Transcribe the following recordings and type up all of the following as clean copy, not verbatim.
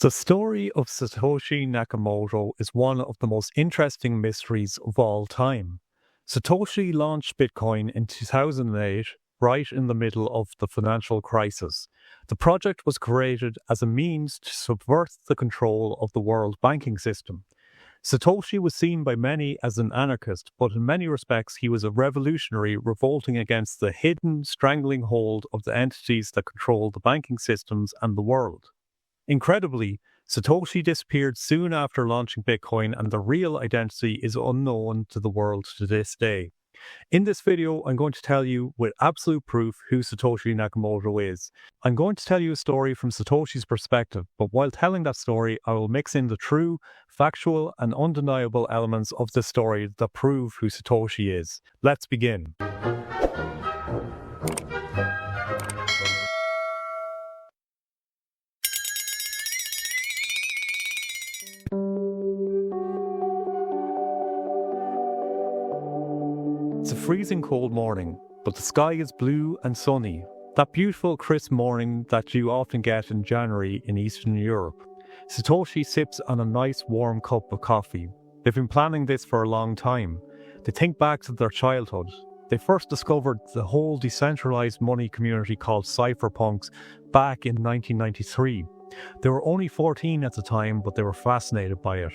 The story of Satoshi Nakamoto is one of the most interesting mysteries of all time. Satoshi launched Bitcoin in 2008, right in the middle of the financial crisis. The project was created as a means to subvert the control of the world banking system. Satoshi was seen by many as an anarchist, but in many respects he was a revolutionary revolting against the hidden, strangling hold of the entities that control the banking systems and the world. Incredibly, Satoshi disappeared soon after launching Bitcoin, and the real identity is unknown to the world to this day. In this video, I'm going to tell you with absolute proof who Satoshi Nakamoto is. I'm going to tell you a story from Satoshi's perspective, but while telling that story, I will mix in the true, factual, and undeniable elements of the story that prove who Satoshi is. Let's begin. It's a freezing cold morning, but the sky is blue and sunny. That beautiful crisp morning that you often get in January in Eastern Europe. Satoshi sips on a nice warm cup of coffee. They've been planning this for a long time. They think back to their childhood. They first discovered the whole decentralized money community called cypherpunks back in 1993. They were only 14 at the time, but they were fascinated by it.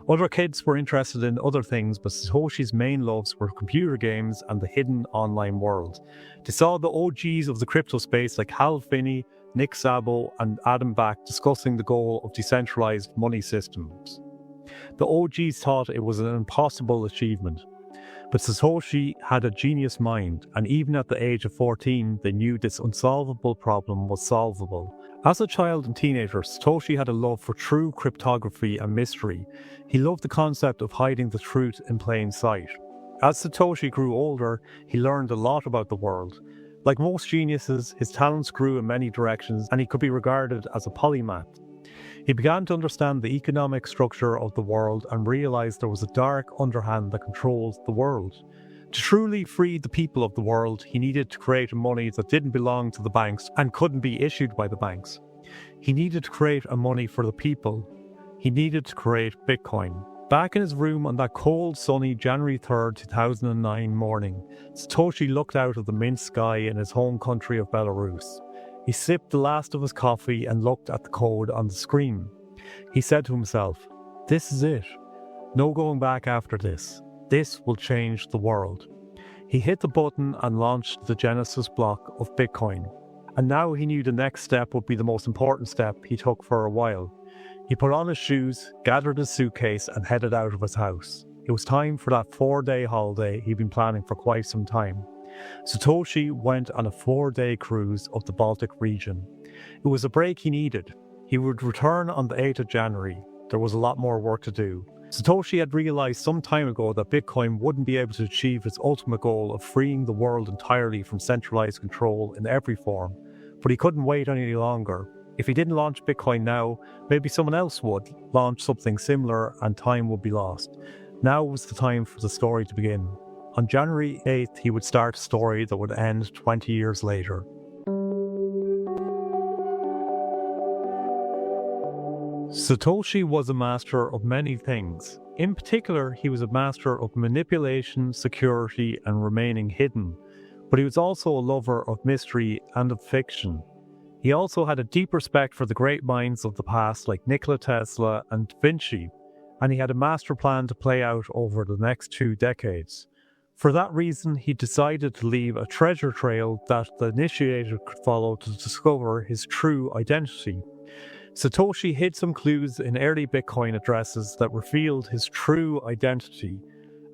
Other kids were interested in other things, but Satoshi's main loves were computer games and the hidden online world. They saw the OGs of the crypto space like Hal Finney, Nick Szabo, and Adam Back discussing the goal of decentralized money systems. The OGs thought it was an impossible achievement. But Satoshi had a genius mind, and even at the age of 14, they knew this unsolvable problem was solvable. As a child and teenager, Satoshi had a love for true cryptography and mystery. He loved the concept of hiding the truth in plain sight. As Satoshi grew older, he learned a lot about the world. Like most geniuses, his talents grew in many directions, and he could be regarded as a polymath. He began to understand the economic structure of the world and realized there was a dark underhand that controlled the world. To truly free the people of the world, he needed to create a money that didn't belong to the banks and couldn't be issued by the banks. He needed to create a money for the people. He needed to create Bitcoin. Back in his room on that cold, sunny January 3rd, 2009 morning, Satoshi looked out of the mint sky in his home country of Belarus. He sipped the last of his coffee and looked at the code on the screen. He said to himself, "This is it. No going back after this. This will change the world." He hit the button and launched the Genesis block of Bitcoin. And now he knew the next step would be the most important step he took for a while. He put on his shoes, gathered his suitcase, and headed out of his house. It was time for that 4-day holiday he'd been planning for quite some time. Satoshi went on a 4-day cruise of the Baltic region. It was a break he needed. He would return on the 8th of January. There was a lot more work to do. Satoshi had realized some time ago that Bitcoin wouldn't be able to achieve its ultimate goal of freeing the world entirely from centralized control in every form, but he couldn't wait any longer. If he didn't launch Bitcoin now, maybe someone else would launch something similar and time would be lost. Now was the time for the story to begin. On January 8th, he would start a story that would end 20 years later. Satoshi was a master of many things. In particular, he was a master of manipulation, security, and remaining hidden. But he was also a lover of mystery and of fiction. He also had a deep respect for the great minds of the past like Nikola Tesla and Da Vinci, and he had a master plan to play out over the next 2 decades. For that reason, he decided to leave a treasure trail that the initiated could follow to discover his true identity. Satoshi hid some clues in early Bitcoin addresses that revealed his true identity,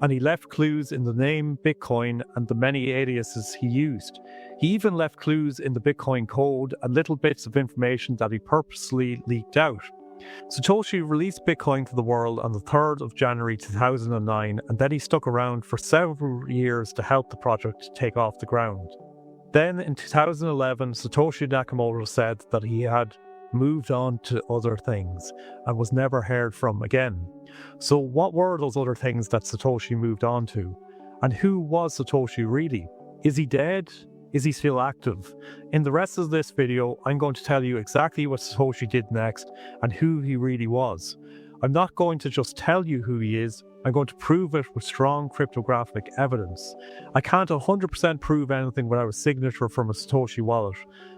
and he left clues in the name Bitcoin and the many aliases he used. He even left clues in the Bitcoin code and little bits of information that he purposely leaked out. Satoshi released Bitcoin to the world on the 3rd of January 2009, and then he stuck around for several years to help the project take off the ground. Then in 2011, Satoshi Nakamoto said that he had moved on to other things and was never heard from again. So what were those other things that Satoshi moved on to? And who was Satoshi really? Is he dead? Is he still active? In the rest of this video, I'm going to tell you exactly what Satoshi did next and who he really was. I'm not going to just tell you who he is, I'm going to prove it with strong cryptographic evidence. I can't 100% prove anything without a signature from a Satoshi wallet,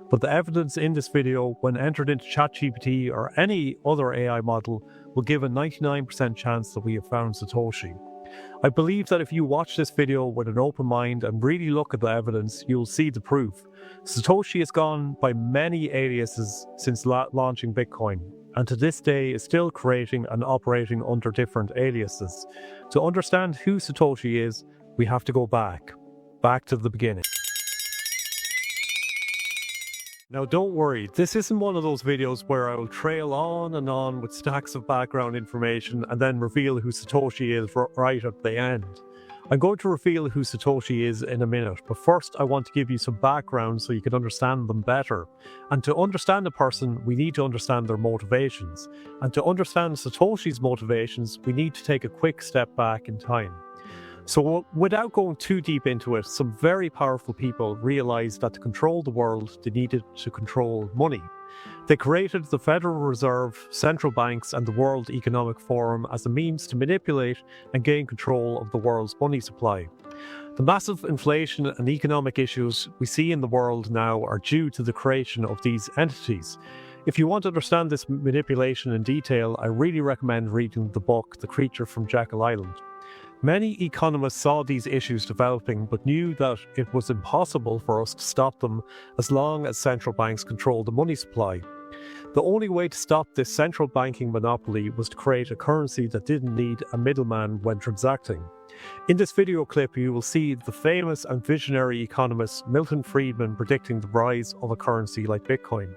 but the evidence in this video, when entered into ChatGPT or any other AI model, will give a 99% chance that we have found Satoshi. I believe that if you watch this video with an open mind and really look at the evidence, you'll see the proof. Satoshi has gone by many aliases since launching Bitcoin, and to this day is still creating and operating under different aliases. To understand who Satoshi is, we have to go back to the beginning. Now don't worry, this isn't one of those videos where I will trail on and on with stacks of background information and then reveal who Satoshi is right at the end. I'm going to reveal who Satoshi is in a minute, but first I want to give you some background so you can understand them better. And to understand a person, we need to understand their motivations. And to understand Satoshi's motivations, we need to take a quick step back in time. So without going too deep into it, some very powerful people realized that to control the world, they needed to control money. They created the Federal Reserve, central banks, and the World Economic Forum as a means to manipulate and gain control of the world's money supply. The massive inflation and economic issues we see in the world now are due to the creation of these entities. If you want to understand this manipulation in detail, I really recommend reading the book The Creature from Jekyll Island. Many economists saw these issues developing but knew that it was impossible for us to stop them as long as central banks controlled the money supply. The only way to stop this central banking monopoly was to create a currency that didn't need a middleman when transacting. In this video clip, you will see the famous and visionary economist Milton Friedman predicting the rise of a currency like Bitcoin.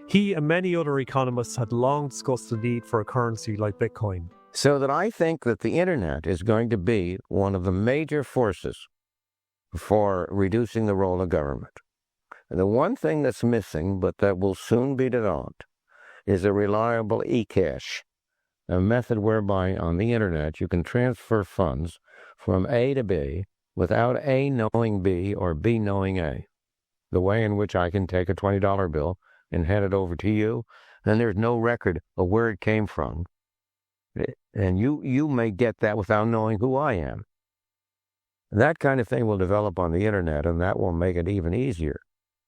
He and many other economists had long discussed the need for a currency like Bitcoin. So that I think that the internet is going to be one of the major forces for reducing the role of government. And the one thing that's missing, but that will soon be developed, is a reliable e-cash, a method whereby on the internet you can transfer funds from A to B without A knowing B or B knowing A. The way in which I can take a $20 bill and hand it over to you, and there's no record of where it came from. And you may get that without knowing who I am. That kind of thing will develop on the internet, and that will make it even easier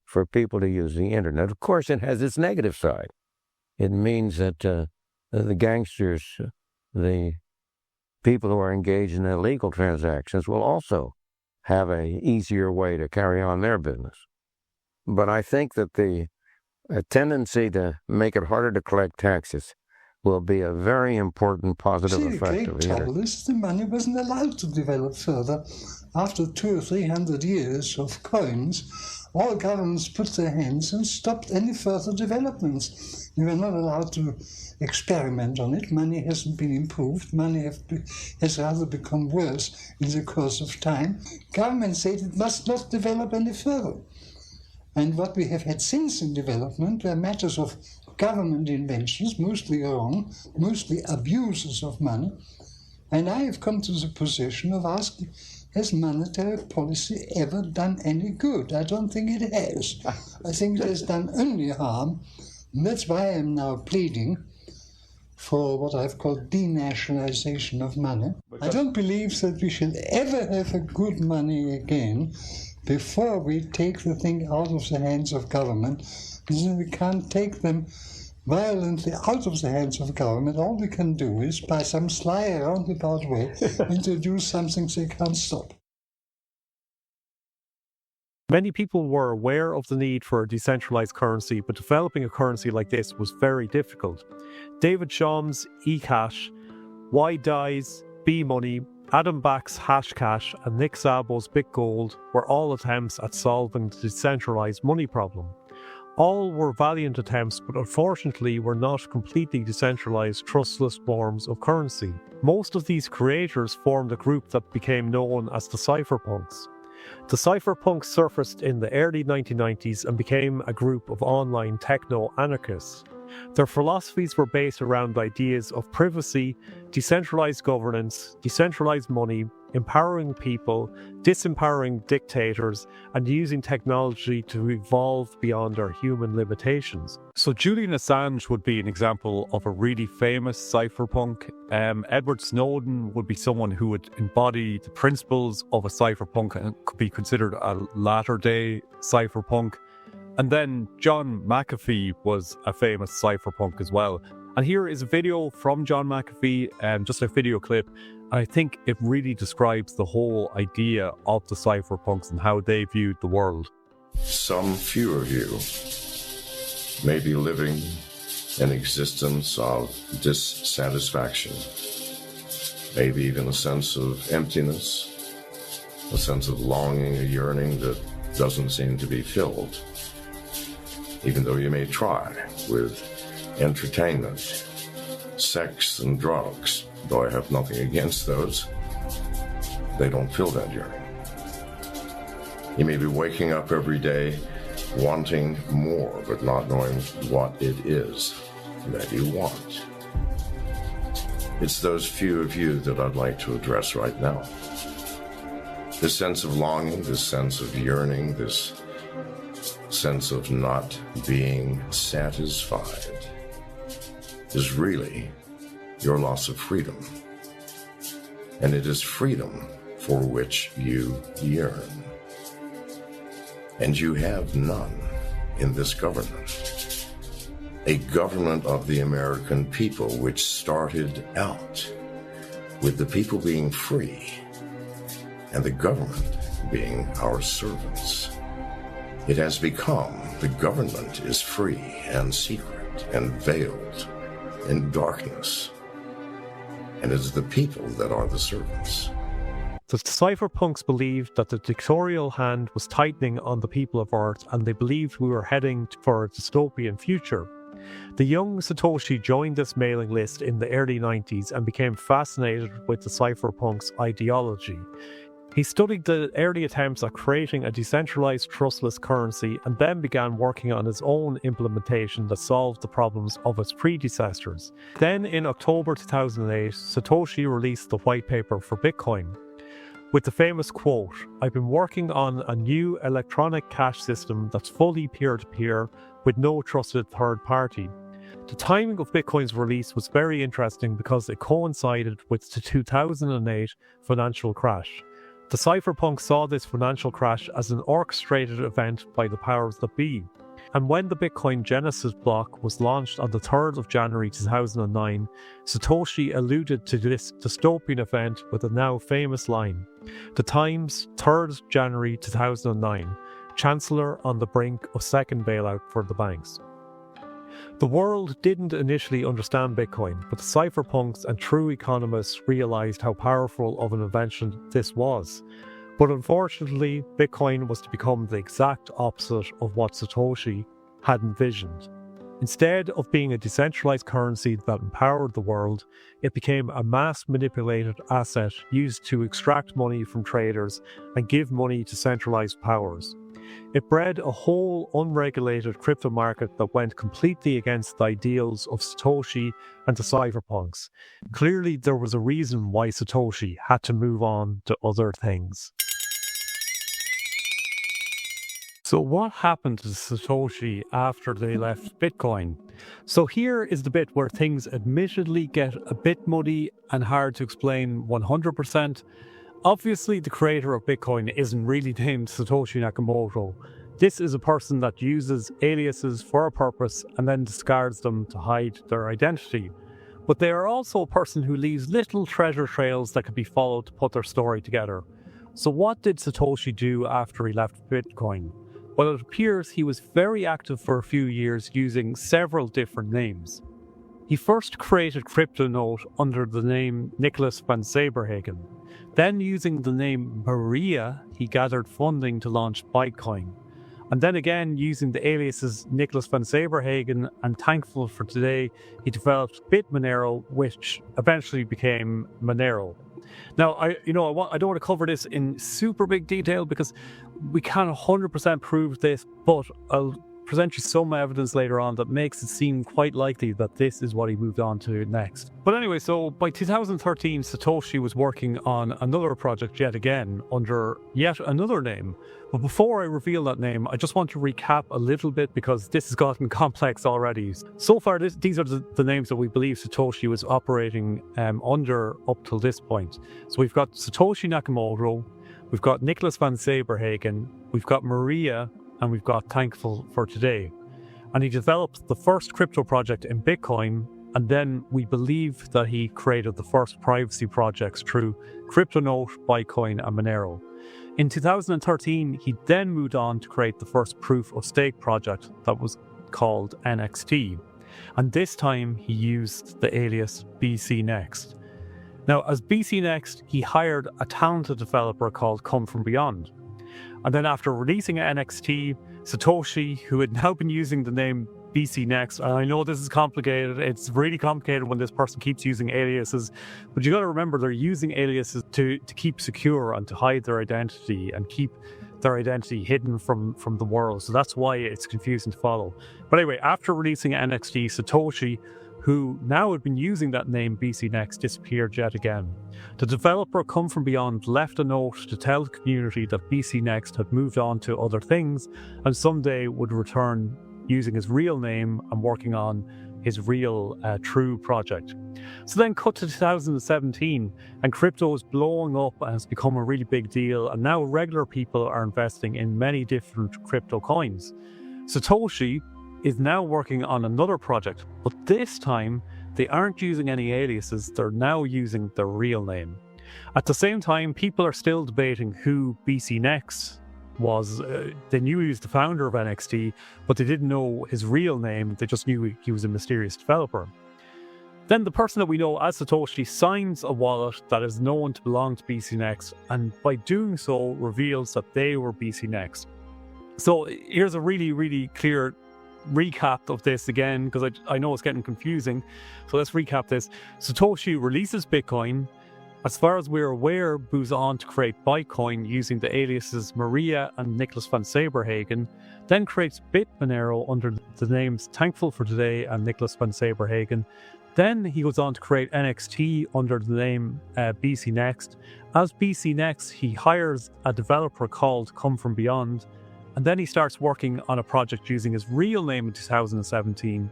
for people to use the internet. Of course, it has its negative side. It means that the gangsters, the people who are engaged in illegal transactions will also have an easier way to carry on their business. But I think that the tendency to make it harder to collect taxes will be a very important positive effect of the internet. The great trouble is the money wasn't allowed to develop further. After 200 or 300 years of coins, all governments put their hands and stopped any further developments. They were not allowed to experiment on it. Money hasn't been improved. Money has rather become worse in the course of time. Government said it must not develop any further. And what we have had since in development were matters of government inventions, mostly wrong, mostly abuses of money. And I have come to the position of asking, has monetary policy ever done any good? I don't think it has. I think it has done only harm. And that's why I am now pleading for what I've called denationalization of money. I don't believe that we shall ever have a good money again before we take the thing out of the hands of government. We can't take them violently out of the hands of government. All we can do is, by some sly roundabout way, introduce something they can't stop. Many people were aware of the need for a decentralized currency, but developing a currency like this was very difficult. David Chaum's eCash, YDai's B-Money, Adam Back's Hashcash, and Nick Szabo's BitGold were all attempts at solving the decentralized money problem. All were valiant attempts, but unfortunately were not completely decentralized, trustless forms of currency. Most of these creators formed a group that became known as the cypherpunks. The cypherpunks surfaced in the early 1990s and became a group of online techno-anarchists. Their philosophies were based around ideas of privacy, decentralized governance, decentralized money, empowering people, disempowering dictators, and using technology to evolve beyond our human limitations. So Julian Assange would be an example of a really famous cypherpunk. Edward Snowden would be someone who would embody the principles of a cypherpunk and could be considered a latter-day cypherpunk. And then John McAfee was a famous cypherpunk as well. And here is a video from John McAfee, just a video clip. I think it really describes the whole idea of the cypherpunks and how they viewed the world. Some few of you may be living an existence of dissatisfaction, maybe even a sense of emptiness, a sense of longing, a yearning that doesn't seem to be filled, even though you may try with entertainment, sex, and drugs. Though I have nothing against those, they don't fill that yearning. You may be waking up every day wanting more, but not knowing what it is that you want. It's those few of you that I'd like to address right now. This sense of longing, this sense of yearning, this sense of not being satisfied is really your loss of freedom. And it is freedom for which you yearn. And you have none in this government. A government of the American people which started out with the people being free and the government being our servants. It has become the government is free and secret and veiled in darkness. And it is the people that are the servants. The cypherpunks believed that the dictatorial hand was tightening on the people of Earth, and they believed we were heading for a dystopian future. The young Satoshi joined this mailing list in the early 90s and became fascinated with the cypherpunks' ideology. He studied the early attempts at creating a decentralized trustless currency and then began working on his own implementation that solved the problems of its predecessors. Then in October 2008, Satoshi released the white paper for Bitcoin with the famous quote, "I've been working on a new electronic cash system that's fully peer-to-peer with no trusted third party." The timing of Bitcoin's release was very interesting because it coincided with the 2008 financial crash. The cypherpunks saw this financial crash as an orchestrated event by the powers that be. And when the Bitcoin Genesis block was launched on the 3rd of January 2009, Satoshi alluded to this dystopian event with a now famous line. The Times, 3rd January 2009, Chancellor on the brink of second bailout for the banks. The world didn't initially understand Bitcoin, but the cypherpunks and true economists realized how powerful of an invention this was. But unfortunately, Bitcoin was to become the exact opposite of what Satoshi had envisioned. Instead of being a decentralized currency that empowered the world, it became a mass-manipulated asset used to extract money from traders and give money to centralized powers. It bred a whole unregulated crypto market that went completely against the ideals of Satoshi and the cypherpunks. Clearly, there was a reason why Satoshi had to move on to other things. So what happened to Satoshi after they left Bitcoin? So here is the bit where things admittedly get a bit muddy and hard to explain 100%. Obviously, the creator of Bitcoin isn't really named Satoshi Nakamoto. This is a person that uses aliases for a purpose and then discards them to hide their identity. But they are also a person who leaves little treasure trails that can be followed to put their story together. So what did Satoshi do after he left Bitcoin? Well, it appears he was very active for a few years using several different names. He first created CryptoNote under the name Nicholas van Saberhagen. Then, using the name Maria, he gathered funding to launch Bitcoin. And then again, using the aliases Nicholas van Saberhagen and Thankful for Today, he developed BitMonero, which eventually became Monero. Now, I don't want to cover this in super big detail because we can't 100% prove this, but I'll present you some evidence later on that makes it seem quite likely that this is what he moved on to next. But anyway, so by 2013, Satoshi was working on another project yet again under yet another name. But before I reveal that name, I just want to recap a little bit because this has gotten complex already. So far, these are the names that we believe Satoshi was operating under up till this point. So we've got Satoshi Nakamoto, we've got Nicholas van Saberhagen, we've got Maria, and we've got Thankful for Today. And he developed the first crypto project in Bitcoin, and then we believe that he created the first privacy projects through CryptoNote, Bitcoin, and Monero. In 2013, he then moved on to create the first proof of stake project that was called NXT. And this time he used the alias BCNext. Now, as BCNext, he hired a talented developer called Come From Beyond. And then after releasing NXT, Satoshi, who had now been using the name BCNext, and I know this is complicated, it's really complicated when this person keeps using aliases, but you got to remember they're using aliases to keep secure and to hide their identity and keep their identity hidden from the world. So that's why it's confusing to follow. But anyway, after releasing NXT, Satoshi, who now had been using that name BCNext, disappeared yet again. The developer Come From Beyond left a note to tell the community that BCNext had moved on to other things and someday would return using his real name and working on his real true project. So then cut to 2017 and crypto is blowing up and has become a really big deal, and now regular people are investing in many different crypto coins. Satoshi is now working on another project, but this time they aren't using any aliases, they're now using their real name. At the same time, people are still debating who BCNext was. They knew he was the founder of NXT, but they didn't know his real name, they just knew he was a mysterious developer. Then the person that we know as Satoshi signs a wallet that is known to belong to BCNext, and by doing so reveals that they were BCNext. So here's a really, really clear recap of this again, because I know it's getting confusing. So let's recap this. Satoshi releases Bitcoin. As far as we're aware, moves on to create Bitcoin using the aliases Maria and Nicholas van Saberhagen, then creates Monero under the names Thankful for Today and Nicholas van Saberhagen. Then he goes on to create NXT under the name BCNext. As BCNext, he hires a developer called Come From Beyond, and then he starts working on a project using his real name in 2017.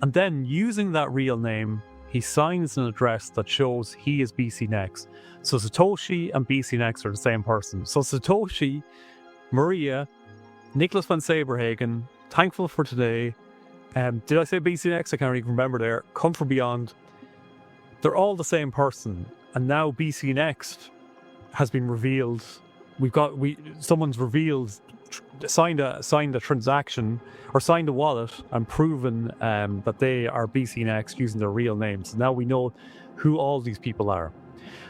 And then using that real name, he signs an address that shows he is BCNext. So Satoshi and BCNext are the same person. So Satoshi, Maria, Nicholas van Saberhagen, Thankful for Today, did I say BCNext? I can't even remember there. Come From Beyond. They're all the same person. And now BCNext has been revealed. Someone's revealed, signed a transaction or signed a wallet and proven that they are BCNext using their real names. Now we know who all these people are.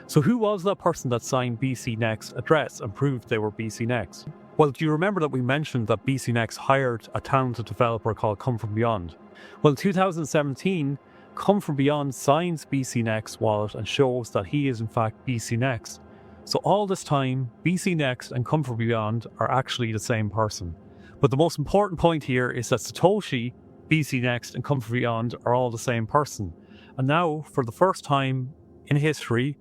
So who was that person that signed BCNext address and proved they were BCNext? Well, do you remember that we mentioned that BCNext hired a talented developer called Come From Beyond? Well, in 2017, Come From Beyond signs BCNext wallet and shows that he is in fact BCNext. So all this time, BCNext and Come From Beyond are actually the same person. But the most important point here is that Satoshi, BCNext, and Come From Beyond are all the same person. And now, for the first time in history,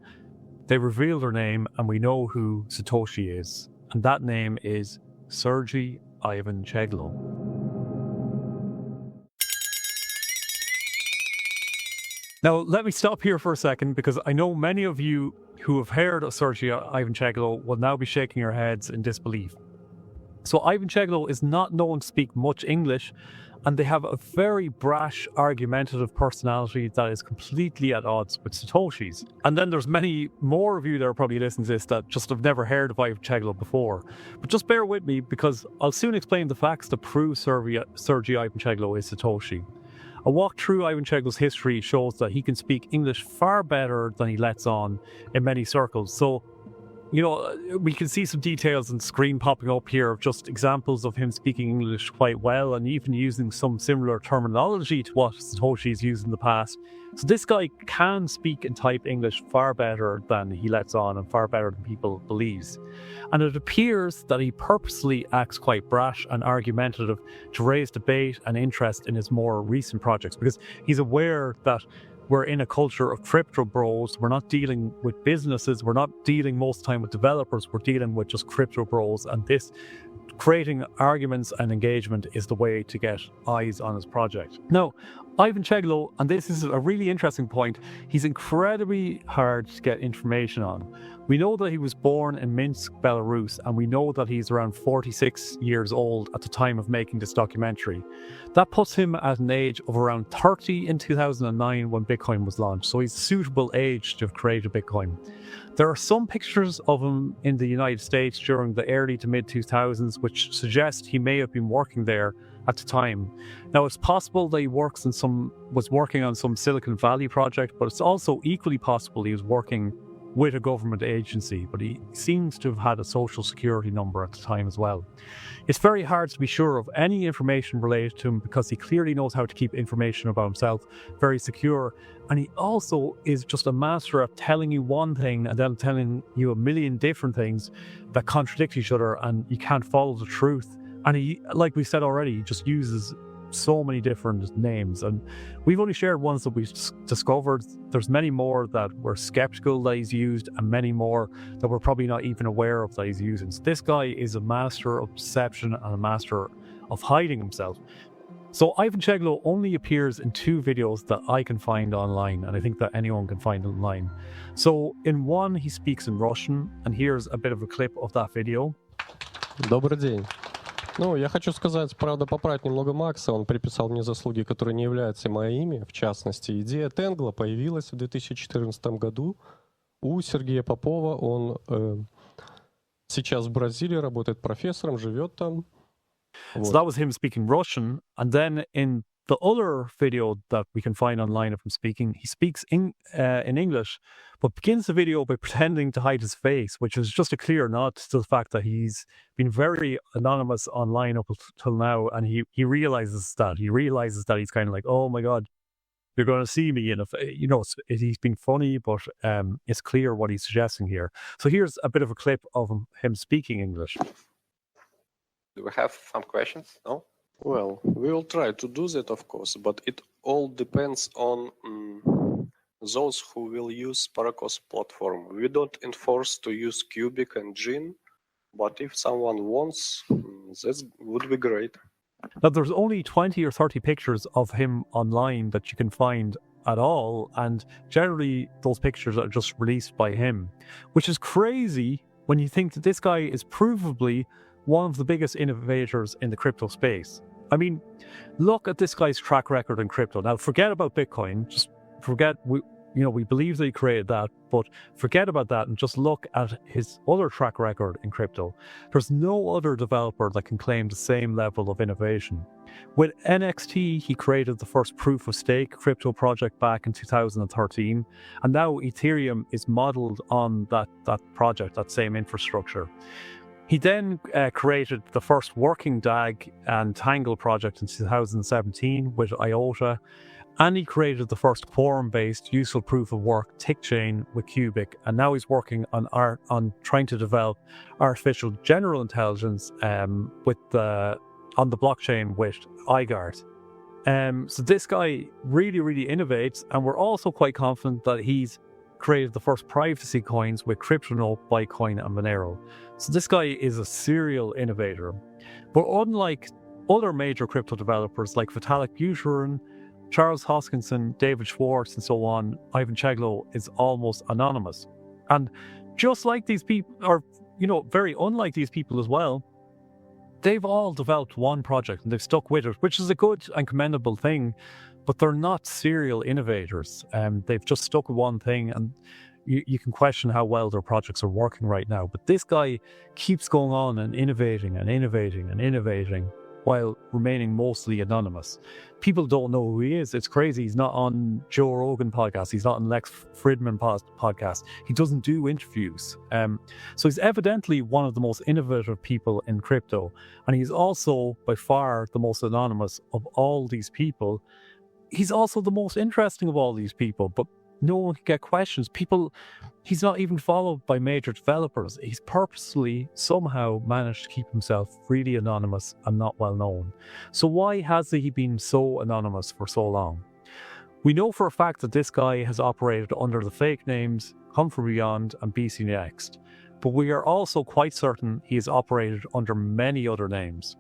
they reveal their name and we know who Satoshi is. And that name is Sergey Ivan Cheglo. Now, let me stop here for a second because I know many of you who have heard of Sergey Ivan Cheglo will now be shaking your heads in disbelief. So Ivan Cheglo is not known to speak much English, and they have a very brash, argumentative personality that is completely at odds with Satoshi's. And then there's many more of you that are probably listening to this that just have never heard of Ivan Cheglo before. But just bear with me because I'll soon explain the facts that prove Sergey Ivan Cheglo is Satoshi. A walk through Ivan Cheglo's history shows that he can speak English far better than he lets on in many circles. So we can see some details on screen popping up here of just examples of him speaking English quite well and even using some similar terminology to what Satoshi's used in the past. So this guy can speak and type English far better than he lets on and far better than people believes. And it appears that he purposely acts quite brash and argumentative to raise debate and interest in his more recent projects, because he's aware that we're in a culture of crypto bros. We're not dealing with businesses. We're not dealing most of the time with developers. We're dealing with just crypto bros. And this creating arguments and engagement is the way to get eyes on his project. Now, Ivan Cheglo, and this is a really interesting point, he's incredibly hard to get information on. We know that he was born in Minsk, Belarus, and we know that he's around 46 years old at the time of making this documentary. That puts him at an age of around 30 in 2009 when Bitcoin was launched, so he's a suitable age to have created Bitcoin. There are some pictures of him in the United States during the early to mid 2000s, which suggest he may have been working there at the time. Now, it's possible that he was working on some Silicon Valley project, but it's also equally possible he was working with a government agency, but he seems to have had a social security number at the time as well. It's very hard to be sure of any information related to him because he clearly knows how to keep information about himself very secure, and he also is just a master at telling you one thing and then telling you a million different things that contradict each other, and you can't follow the truth. And he, like we said already, he just uses so many different names, and we've only shared ones that we've discovered. There's many more that we're skeptical that he's used, and many more that we're probably not even aware of that he's using. So this guy is a master of deception and a master of hiding himself. So Ivan Cheglo only appears in 2 videos that I can find online, and I think that anyone can find online. So in one he speaks in Russian, and here's a bit of a clip of that video. Добрый день. Ну, я хочу сказать, правда, поправить немного Макса. Он приписал мне заслуги, которые не являются моими. В частности, идея Тенгла появилась в 2014 году у Сергея Попова. Он сейчас в Бразилии работает профессором, живет там. So that was him speaking Russian. And then in the other video that we can find online of him speaking, he speaks in English, but begins the video by pretending to hide his face, which is just a clear nod to the fact that he's been very anonymous online up till now, and he realizes that. He realizes that he's kind of like, oh my God, you're going to see me. And he's been funny, but it's clear what he's suggesting here. So here's a bit of a clip of him speaking English. Do we have some questions? No? Well, we will try to do that, of course, but it all depends on those who will use Paracos platform. We don't enforce to use Qubic and Gin, but if someone wants, that would be great. Now, there's only 20 or 30 pictures of him online that you can find at all, and generally those pictures are just released by him, which is crazy when you think that this guy is provably one of the biggest innovators in the crypto space. I mean, look at this guy's track record in crypto. Now, forget about Bitcoin. Just forget, we believe that he created that, but forget about that and just look at his other track record in crypto. There's no other developer that can claim the same level of innovation. With NXT, he created the first proof of stake crypto project back in 2013, and now Ethereum is modeled on that project, that same infrastructure. He then created the first working DAG and Tangle project in 2017 with IOTA, and he created the first quorum-based useful proof of work tick chain with Qubic, and now he's working on trying to develop artificial general intelligence on the blockchain with iGuard. So this guy really, really innovates, and we're also quite confident that he's created the first privacy coins with CryptoNote, Bitcoin, and Monero. So this guy is a serial innovator. But unlike other major crypto developers like Vitalik Buterin, Charles Hoskinson, David Schwartz, and so on, Ivan Cheglo is almost anonymous. And just like these people, or very unlike these people as well, they've all developed one project and they've stuck with it, which is a good and commendable thing. But they're not serial innovators. They've just stuck with one thing, and you can question how well their projects are working right now. But this guy keeps going on and innovating and innovating and innovating while remaining mostly anonymous. People don't know who he is. It's crazy. He's not on Joe Rogan podcast. He's not on Lex Fridman podcast. He doesn't do interviews. So he's evidently one of the most innovative people in crypto. And he's also by far the most anonymous of all these people. He's also the most interesting of all these people, but no one can get questions. He's not even followed by major developers. He's purposely somehow managed to keep himself really anonymous and not well known. So why has he been so anonymous for so long? We know for a fact that this guy has operated under the fake names Come From Beyond and BC Next, but we are also quite certain he has operated under many other names.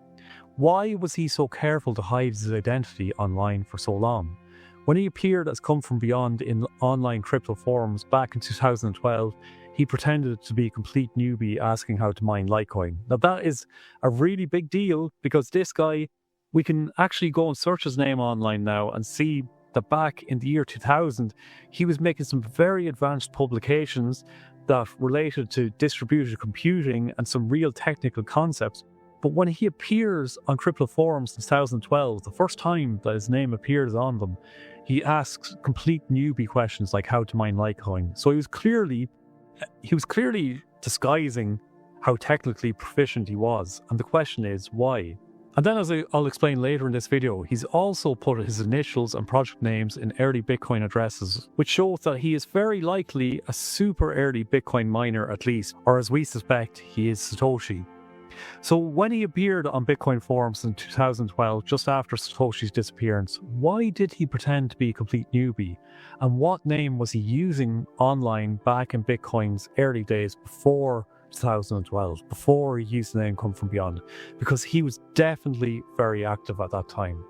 Why was he so careful to hide his identity online for so long? When he appeared as Come From Beyond in online crypto forums back in 2012, he pretended to be a complete newbie asking how to mine Litecoin. Now that is a really big deal because this guy, we can actually go and search his name online now and see that back in the year 2000, he was making some very advanced publications that related to distributed computing and some real technical concepts. But when he appears on crypto forums in 2012, the first time that his name appears on them, he asks complete newbie questions like how to mine Litecoin. So he was clearly disguising how technically proficient he was. And the question is, why? And then, as I'll explain later in this video, he's also put his initials and project names in early Bitcoin addresses, which shows that he is very likely a super early Bitcoin miner at least, or as we suspect, he is Satoshi. So when he appeared on Bitcoin forums in 2012, just after Satoshi's disappearance, why did he pretend to be a complete newbie? And what name was he using online back in Bitcoin's early days before 2012, before he used the name Come From Beyond? Because he was definitely very active at that time.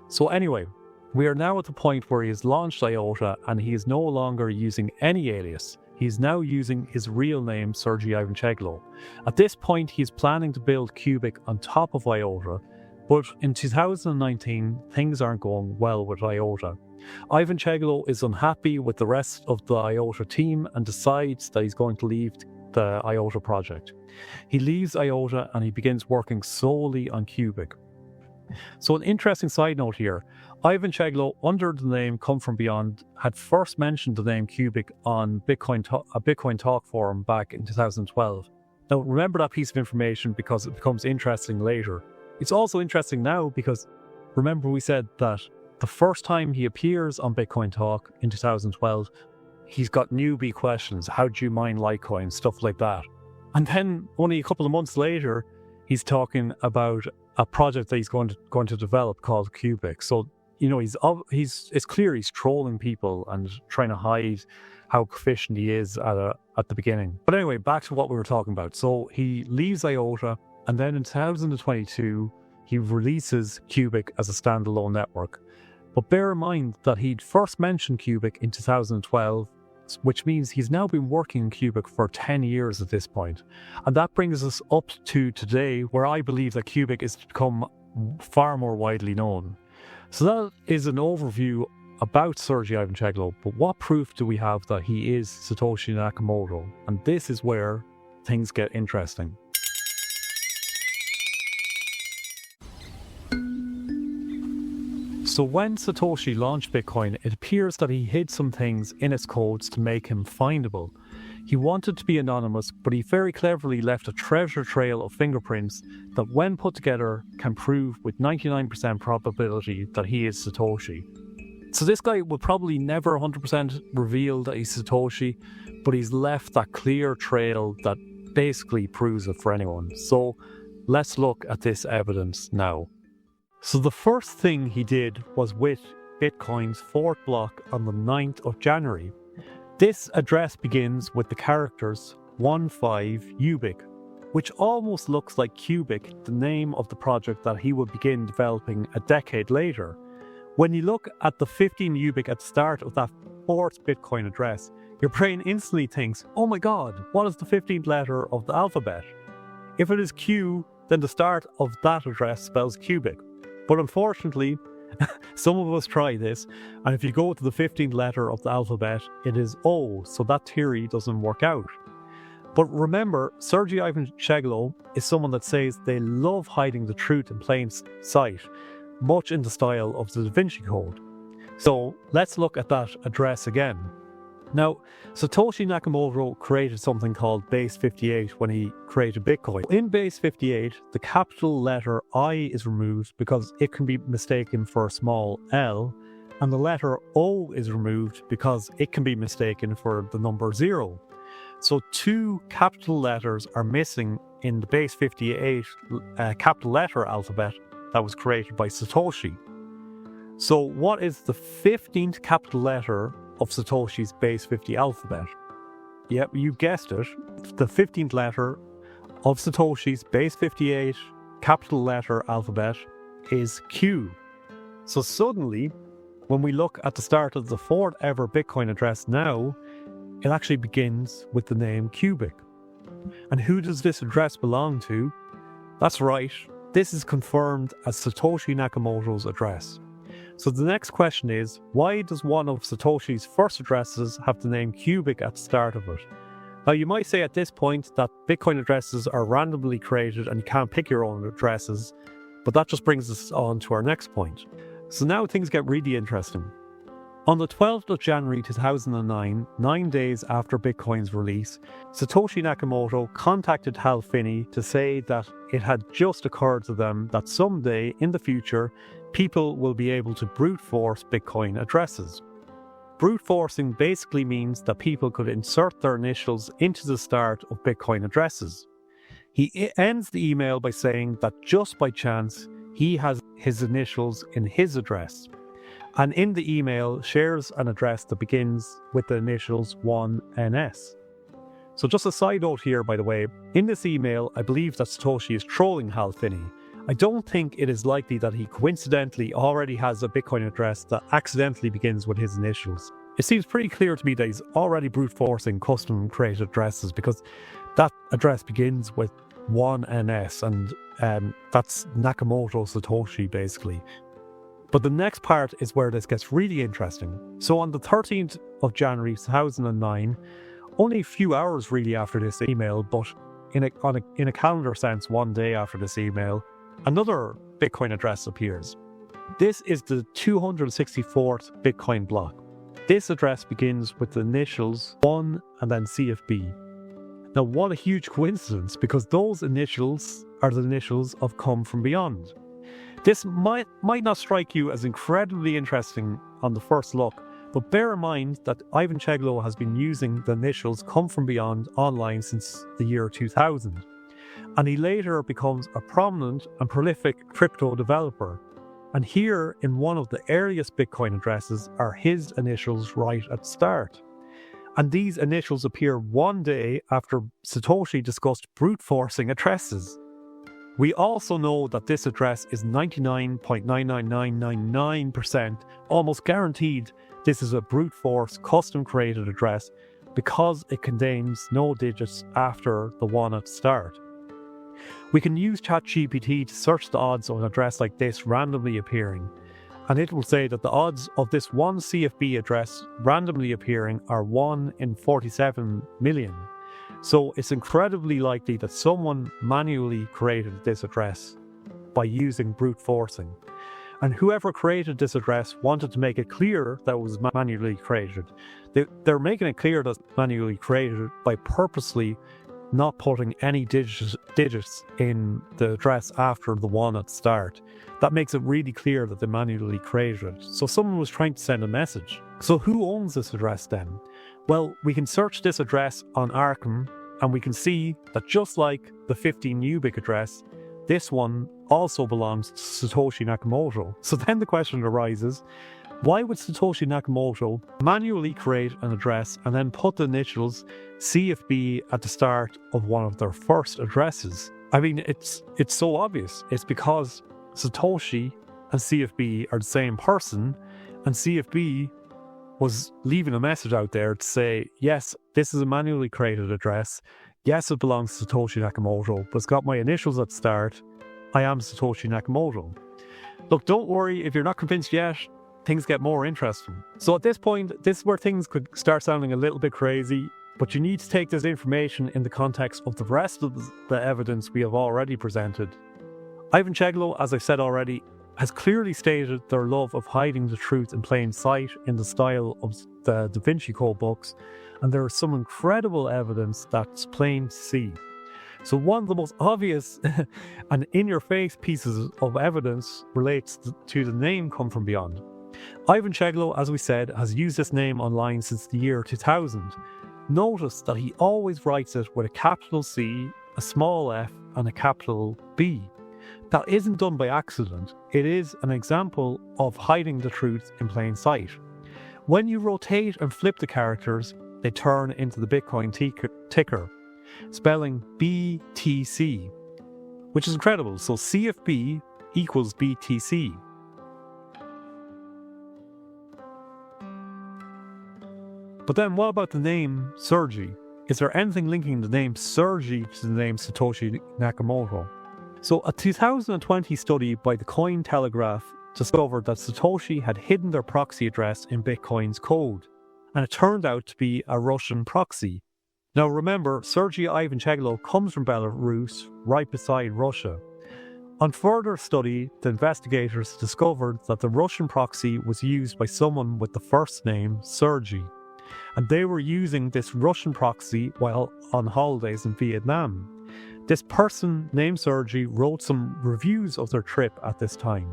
So anyway, we are now at the point where he has launched IOTA and he is no longer using any alias. He is now using his real name, Sergey Ivancheglo. At this point, he is planning to build Qubic on top of IOTA, but in 2019, things aren't going well with IOTA. Ivancheglo is unhappy with the rest of the IOTA team and decides that he's going to leave the IOTA project. He leaves IOTA and he begins working solely on Qubic. So an interesting side note here, Ivancheglo, under the name Come From Beyond, had first mentioned the name Qubic on a Bitcoin Talk forum back in 2012. Now remember that piece of information because it becomes interesting later. It's also interesting now because remember we said that the first time he appears on Bitcoin Talk in 2012, he's got newbie questions, how do you mine Litecoin, stuff like that. And then only a couple of months later, he's talking about a project that he's going to develop called Qubic. So, you know, it's clear he's trolling people and trying to hide how proficient he is at the beginning. But anyway, back to what we were talking about. So he leaves IOTA, and then in 2022, he releases Qubic as a standalone network. But bear in mind that he'd first mentioned Qubic in 2012, which means he's now been working in Qubic for 10 years at this point. And that brings us up to today, where I believe that Qubic is to become far more widely known. So that is an overview about Sergey Ivancheglo, but what proof do we have that he is Satoshi Nakamoto? And this is where things get interesting. So when Satoshi launched Bitcoin, it appears that he hid some things in its codes to make him findable. He wanted to be anonymous, but he very cleverly left a treasure trail of fingerprints that when put together can prove with 99% probability that he is Satoshi. So this guy will probably never 100% reveal that he's Satoshi, but he's left that clear trail that basically proves it for anyone. So let's look at this evidence now. So the first thing he did was with Bitcoin's fourth block on the 9th of January. This address begins with the characters 15UBIC, which almost looks like Qubic, the name of the project that he would begin developing a decade later. When you look at the 15UBIC at the start of that fourth Bitcoin address, your brain instantly thinks, oh my god, what is the 15th letter of the alphabet? If it is Q, then the start of that address spells Qubic. But unfortunately, some of us try this, and if you go to the 15th letter of the alphabet, it is O, so that theory doesn't work out. But remember, Sergei Ivancheglo is someone that says they love hiding the truth in plain sight, much in the style of the Da Vinci Code. So let's look at that address again. Now, Satoshi Nakamoto created something called base 58 when he created Bitcoin. In base 58, the capital letter I is removed because it can be mistaken for a small l, and the letter O is removed because it can be mistaken for the number 0. So 2 capital letters are missing in the base 58 capital letter alphabet that was created by Satoshi. So what is the 15th capital letter of Satoshi's base 50 alphabet? Yep, you guessed it. The 15th letter of Satoshi's base 58 capital letter alphabet is Q. So suddenly, when we look at the start of the 4th ever Bitcoin address now, it actually begins with the name Qubic. And who does this address belong to? That's right, this is confirmed as Satoshi Nakamoto's address. So the next question is, why does one of Satoshi's first addresses have the name Qubic at the start of it? Now you might say at this point that Bitcoin addresses are randomly created and you can't pick your own addresses, but that just brings us on to our next point. So now things get really interesting. On the 12th of January 2009, 9 days after Bitcoin's release, Satoshi Nakamoto contacted Hal Finney to say that it had just occurred to them that someday in the future, people will be able to brute force Bitcoin addresses. Brute forcing basically means that people could insert their initials into the start of Bitcoin addresses. He ends the email by saying that just by chance, he has his initials in his address. And in the email shares an address that begins with the initials 1NS. So just a side note here, by the way, in this email, I believe that Satoshi is trolling Hal Finney. I don't think it is likely that he coincidentally already has a Bitcoin address that accidentally begins with his initials. It seems pretty clear to me that he's already brute forcing custom created addresses because that address begins with 1NS and that's Nakamoto Satoshi basically. But the next part is where this gets really interesting. So on the 13th of January 2009, only a few hours really after this email, but in a calendar sense, 1 day after this email, another Bitcoin address appears. This is the 264th Bitcoin block. This address begins with the initials 1 and then CFB. Now what a huge coincidence, because those initials are the initials of Come From Beyond. This might not strike you as incredibly interesting on the first look, but bear in mind that Ivancheglo has been using the initials Come From Beyond online since the year 2000, and he later becomes a prominent and prolific crypto developer. And here in one of the earliest Bitcoin addresses are his initials right at the start. And these initials appear 1 day after Satoshi discussed brute forcing addresses. We also know that this address is 99.99999% almost guaranteed this is a brute force custom created address because it contains no digits after the 1 at the start. We can use ChatGPT to search the odds of an address like this randomly appearing, and it will say that the odds of this one CFB address randomly appearing are 1 in 47 million. So it's incredibly likely that someone manually created this address by using brute forcing. And whoever created this address wanted to make it clear that it was manually created. They're making it clear that it's manually created by purposely not putting any digits in the address after the 1 at the start. That makes it really clear that they manually created it. So someone was trying to send a message. So who owns this address then? Well, we can search this address on Arkham and we can see that just like the 15 Qubic address, this one also belongs to Satoshi Nakamoto. So then the question arises, why would Satoshi Nakamoto manually create an address and then put the initials CFB at the start of one of their first addresses? I mean, it's so obvious. It's because Satoshi and CFB are the same person, and CFB was leaving a message out there to say, yes, this is a manually created address. Yes, it belongs to Satoshi Nakamoto, but it's got my initials at the start. I am Satoshi Nakamoto. Look, don't worry if you're not convinced yet. Things get more interesting. So at this point, this is where things could start sounding a little bit crazy. but you need to take this information in the context of the rest of the evidence we have already presented. Ivan Cheglo, as I said already, has clearly stated their love of hiding the truth in plain sight in the style of the Da Vinci Code books, and there is some incredible evidence that's plain to see. So one of the most obvious and in-your-face pieces of evidence relates to the name Come From Beyond. Ivan Cheglo, as we said, has used this name online since the year 2000. Notice that he always writes it with a capital C, a small f, and a capital B. That isn't done by accident. It is an example of hiding the truth in plain sight. When you rotate and flip the characters, they turn into the Bitcoin ticker, spelling BTC, which is incredible. So CFB equals BTC. But then what about the name Sergey? Is there anything linking the name Sergey to the name Satoshi Nakamoto? So a 2020 study by the Cointelegraph discovered that Satoshi had hidden their proxy address in Bitcoin's code, and it turned out to be a Russian proxy. Now remember, Sergey Ivan Cheglo comes from Belarus, right beside Russia. On further study, the investigators discovered that the Russian proxy was used by someone with the first name Sergey, and they were using this Russian proxy while on holidays in Vietnam. This person named Sergey wrote some reviews of their trip at this time.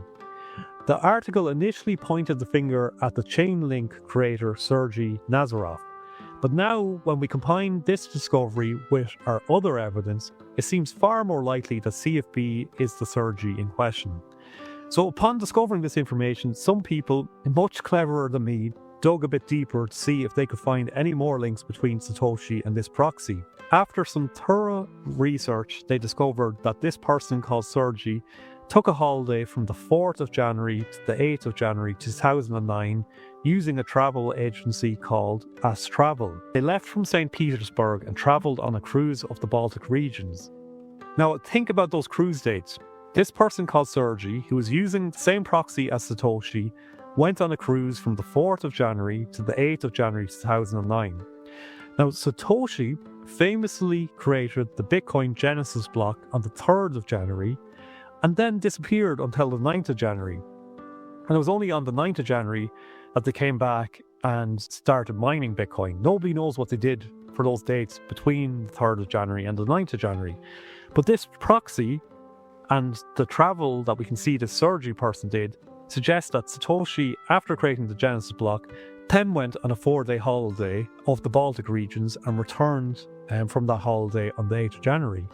The article initially pointed the finger at the Chainlink creator Sergey Nazarov, but now when we combine this discovery with our other evidence, it seems far more likely that CFB is the Sergey in question. So upon discovering this information, some people, much cleverer than me, dug a bit deeper to see if they could find any more links between Satoshi and this proxy. After some thorough research, they discovered that this person called Sergey took a holiday from the 4th of January to the 8th of January 2009 using a travel agency called Travel. They left from St. Petersburg and travelled on a cruise of the Baltic regions. Now think about those cruise dates. This person called Sergey, who was using the same proxy as Satoshi, went on a cruise from the 4th of January to the 8th of January 2009. Now, Satoshi famously created the Bitcoin Genesis block on the 3rd of January and then disappeared until the 9th of January. And it was only on the 9th of January that they came back and started mining Bitcoin. Nobody knows what they did for those dates between the 3rd of January and the 9th of January. But this proxy and the travel that we can see the Sergey person did suggests that Satoshi, after creating the Genesis block, then went on a 4-day holiday of the Baltic regions and returned from that holiday on the 8th of January.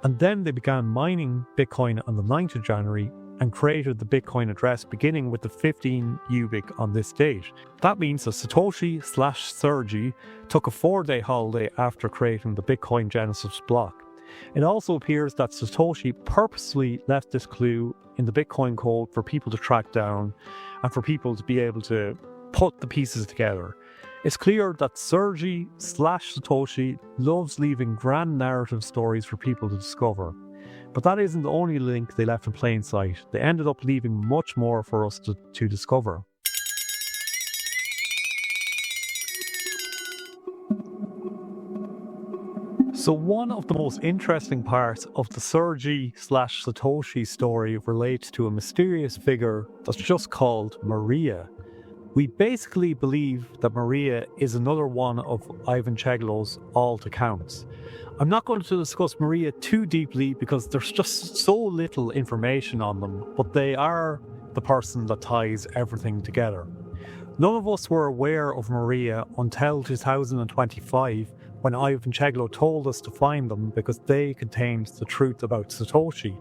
And then they began mining Bitcoin on the 9th of January and created the Bitcoin address beginning with the 15 Qubic on this date. That means that Satoshi/Sergey took a 4-day holiday after creating the Bitcoin Genesis block. It also appears that Satoshi purposely left this clue in the Bitcoin code for people to track down and for people to be able to put the pieces together. It's clear that Sergey/Satoshi loves leaving grand narrative stories for people to discover. But that isn't the only link they left in plain sight. They ended up leaving much more for us to discover. So one of the most interesting parts of the Sergey/Satoshi story relates to a mysterious figure that's just called Maria. We basically believe that Maria is another one of Ivan Cheglo's alt accounts. I'm not going to discuss Maria too deeply because there's just so little information on them, but they are the person that ties everything together. None of us were aware of Maria until 2025 when Ivan Cheglo told us to find them because they contained the truth about Satoshi.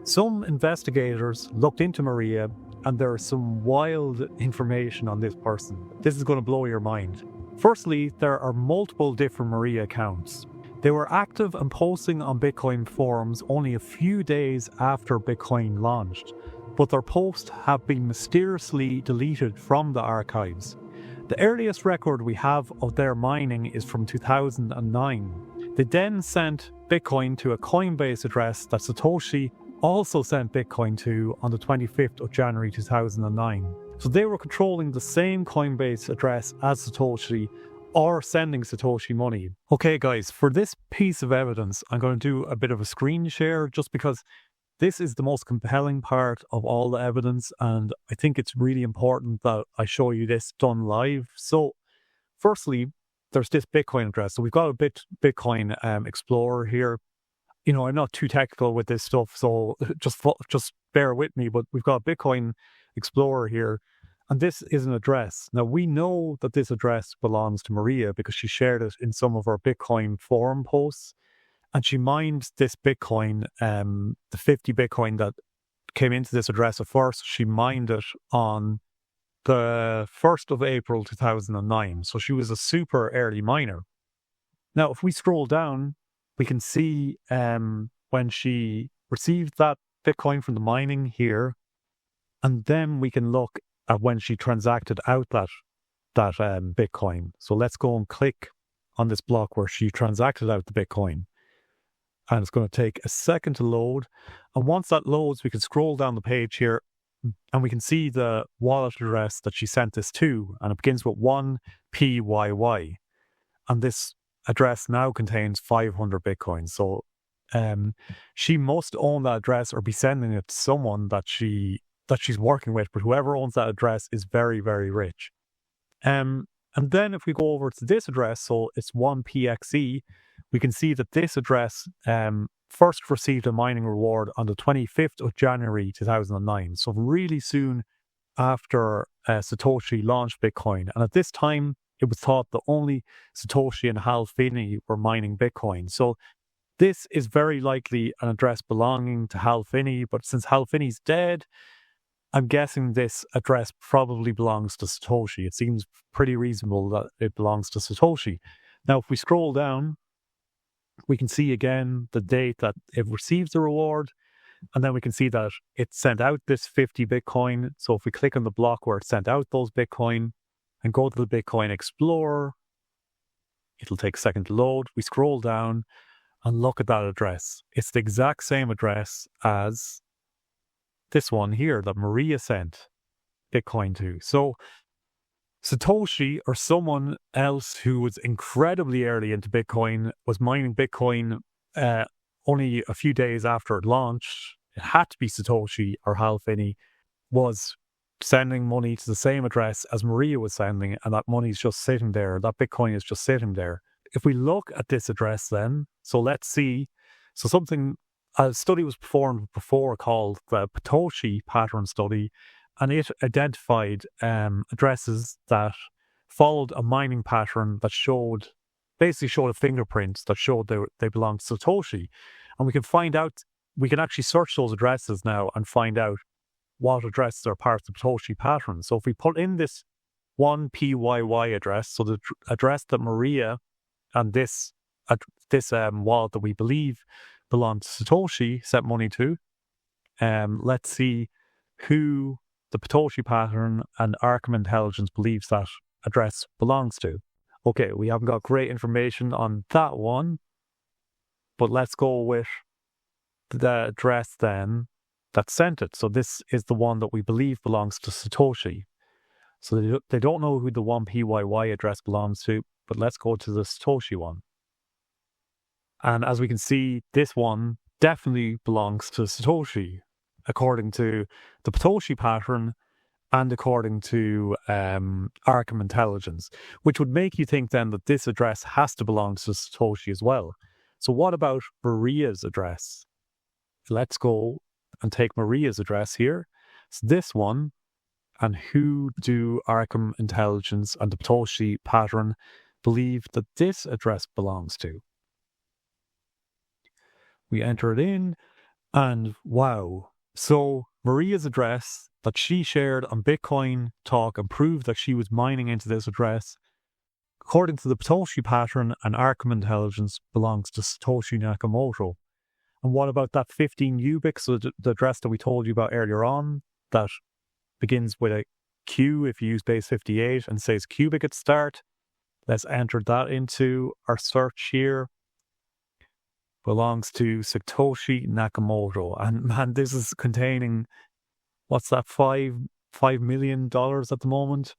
Some investigators looked into Maria and there is some wild information on this person. This is going to blow your mind. Firstly, there are multiple different Maria accounts. They were active and posting on Bitcoin forums only a few days after Bitcoin launched, but their posts have been mysteriously deleted from the archives. The earliest record we have of their mining is from 2009. They then sent Bitcoin to a Coinbase address that Satoshi also sent Bitcoin to on the 25th of January 2009. So they were controlling the same Coinbase address as Satoshi or sending Satoshi money. Okay, guys, for this piece of evidence, I'm going to do a bit of a screen share just because this is the most compelling part of all the evidence, and I think it's really important that I show you this done live. So, firstly, there's this Bitcoin address. So we've got a Bitcoin Explorer here. You know, I'm not too technical with this stuff, so just bear with me. But we've got a Bitcoin Explorer here, and this is an address. Now, we know that this address belongs to Maria because she shared it in some of her Bitcoin forum posts. And she mined this Bitcoin, the 50 Bitcoin that came into this address at first. She mined it on the 1st of April 2009. So she was a super early miner. Now, if we scroll down, we can see when she received that Bitcoin from the mining here, and then we can look at when she transacted out that Bitcoin. So let's go and click on this block where she transacted out the Bitcoin. And it's going to take a second to load. And once that loads, we can scroll down the page here and we can see the wallet address that she sent this to. And it begins with 1PYY. And this address now contains 500 Bitcoins. So she must own that address or be sending it to someone that she's working with. But whoever owns that address is very, very rich. And then if we go over to this address, so it's 1PXE, we can see that this address first received a mining reward on the 25th of January 2009. So really soon after Satoshi launched Bitcoin. And at this time, it was thought that only Satoshi and Hal Finney were mining Bitcoin. So this is very likely an address belonging to Hal Finney. But since Hal Finney's dead, I'm guessing this address probably belongs to Satoshi. It seems pretty reasonable that it belongs to Satoshi. Now, if we scroll down, we can see again the date that it receives the reward, and then we can see that it sent out this 50 Bitcoin. So if we click on the block where it sent out those Bitcoin and go to the Bitcoin Explorer, it'll take a second to load. We scroll down and look at that address. It's the exact same address as this one here that Maria sent Bitcoin to. So Satoshi or someone else who was incredibly early into Bitcoin was mining Bitcoin only a few days after it launched. It had to be Satoshi or Hal Finney was sending money to the same address as Maria was sending, and that money's just sitting there. That Bitcoin is just sitting there. If we look at this address then, so let's see. So a study was performed before called the Satoshi pattern study, and it identified addresses that followed a mining pattern that basically showed a fingerprint that showed they belonged to Satoshi. And we can actually search those addresses now and find out what addresses are part of the Satoshi pattern. So if we put in this 1PYY address, so the address that Maria and this wallet that we believe belonged to Satoshi sent money to, let's see who the Satoshi pattern and Arkham Intelligence believes that address belongs to. Okay, we haven't got great information on that one, but let's go with the address then that sent it. So this is the one that we believe belongs to Satoshi. So they don't know who the 1PYY address belongs to, but let's go to the Satoshi one. And as we can see, this one definitely belongs to Satoshi, according to the Satoshi pattern and according to Arkham Intelligence, which would make you think then that this address has to belong to Satoshi as well. So what about Maria's address? Let's go and take Maria's address here. So this one, and who do Arkham Intelligence and the Satoshi pattern believe that this address belongs to? We enter it in, and wow. So Maria's address that she shared on Bitcoin Talk and proved that she was mining into this address, according to the Satoshi pattern and Arkham Intelligence, belongs to Satoshi Nakamoto. And what about that 15 Qubic, so the address that we told you about earlier on, that begins with a Q if you use base 58 and says Qubic at start? Let's enter that into our search here. Belongs to Satoshi Nakamoto. And man, this is containing, what's that, $5 million at the moment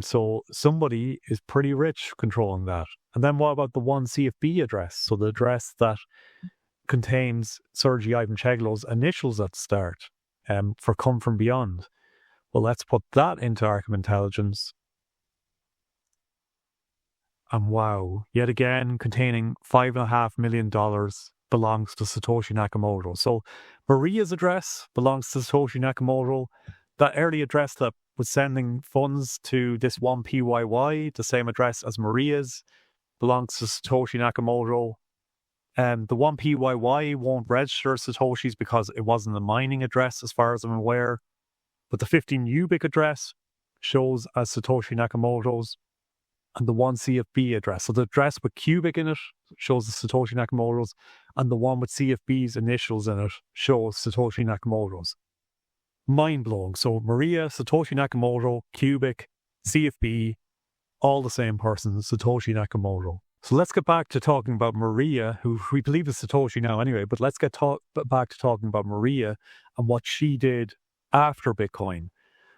So somebody is pretty rich controlling that. And then what about the one CFB address? So the address that contains Sergei Ivancheglo's initials at the start for Come From Beyond. Well, let's put that into Arkham Intelligence. And wow, yet again, containing $5.5 million belongs to Satoshi Nakamoto. So Maria's address belongs to Satoshi Nakamoto. That early address that was sending funds to this one PYY, the same address as Maria's, belongs to Satoshi Nakamoto. The one PYY won't register Satoshi's because it wasn't a mining address as far as I'm aware. But the 15 Qubic address shows as Satoshi Nakamoto's, and the one CFB address. So the address with Qubic in it shows the Satoshi Nakamoto's, and the one with CFB's initials in it shows Satoshi Nakamoto's. Mind-blowing. So Maria, Satoshi Nakamoto, Qubic, CFB, all the same person, Satoshi Nakamoto. So let's get back to talking about Maria, who we believe is Satoshi now anyway, but let's get back to talking about Maria and what she did after Bitcoin.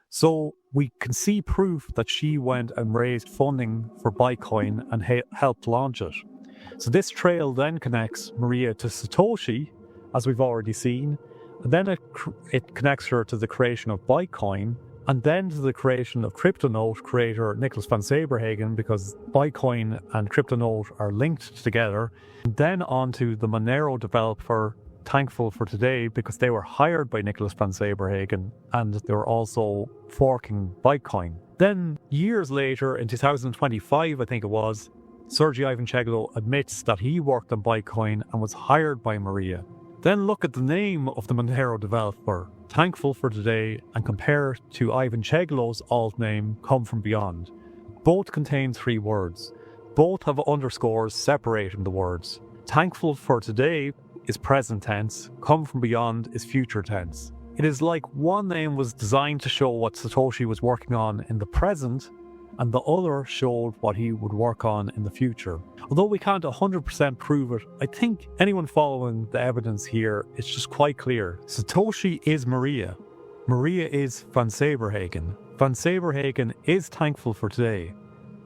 So we can see proof that she went and raised funding for Bitcoin and helped launch it. So this trail then connects Maria to Satoshi, as we've already seen, and then it connects her to the creation of Bitcoin, and then to the creation of CryptoNote creator Nicholas van Saberhagen, because Bitcoin and CryptoNote are linked together, and then onto the Monero developer Thankful for Today, because they were hired by Nicholas van Saberhagen and they were also forking Bitcoin. Then years later, in 2025 I think it was, Sergei Ivancheglo admits that he worked on Bitcoin and was hired by Maria. Then look at the name of the Monero developer, Thankful for Today, and compare to Ivancheglo's alt name, Come From Beyond. Both contain 3 words. Both have underscores separating the words. Thankful for Today is present tense, Come From Beyond is future tense. It is like one name was designed to show what Satoshi was working on in the present, and the other showed what he would work on in the future. Although we can't 100% prove it, I think anyone following the evidence here, it's just quite clear. Satoshi is Maria. Maria is van Saberhagen. Van Saberhagen is Thankful for Today.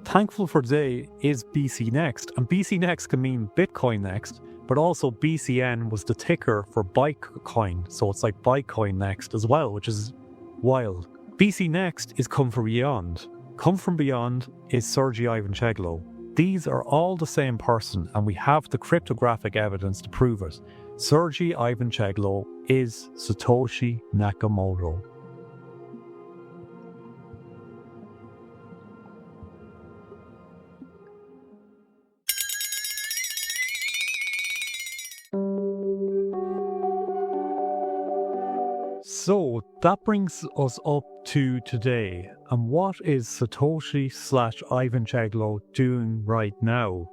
Thankful for Today is BC Next, and BC Next can mean Bitcoin Next, but also BCN was the ticker for Bitcoin, so it's like Bitcoin Next as well, which is wild. BC Next is Come From Beyond. Come From Beyond is Sergei Ivancheglo. These are all the same person, and we have the cryptographic evidence to prove it. Sergei Ivancheglo is Satoshi Nakamoto. So that brings us up to today. And what is Satoshi/Ivancheglo doing right now?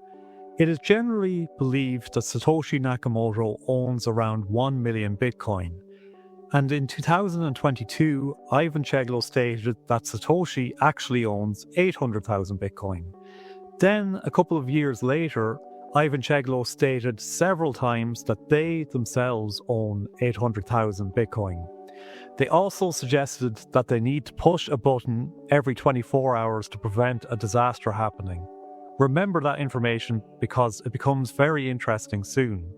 It is generally believed that Satoshi Nakamoto owns around 1 million Bitcoin. And in 2022, Ivancheglo stated that Satoshi actually owns 800,000 Bitcoin. Then, a couple of years later, Ivancheglo stated several times that they themselves own 800,000 Bitcoin. They also suggested that they need to push a button every 24 hours to prevent a disaster happening. Remember that information because it becomes very interesting soon.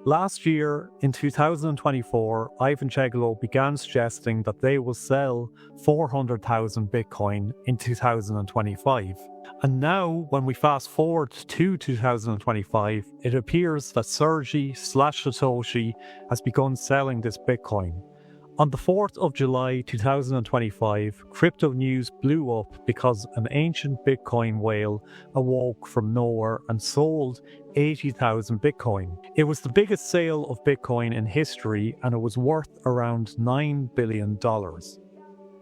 Last year, in 2024, Ivancheglo began suggesting that they will sell 400,000 Bitcoin in 2025. And now, when we fast forward to 2025, it appears that Sergei/Satoshi has begun selling this Bitcoin. On the 4th of July 2025, crypto news blew up because an ancient Bitcoin whale awoke from nowhere and sold 80,000 Bitcoin. It was the biggest sale of Bitcoin in history, and it was worth around $9 billion.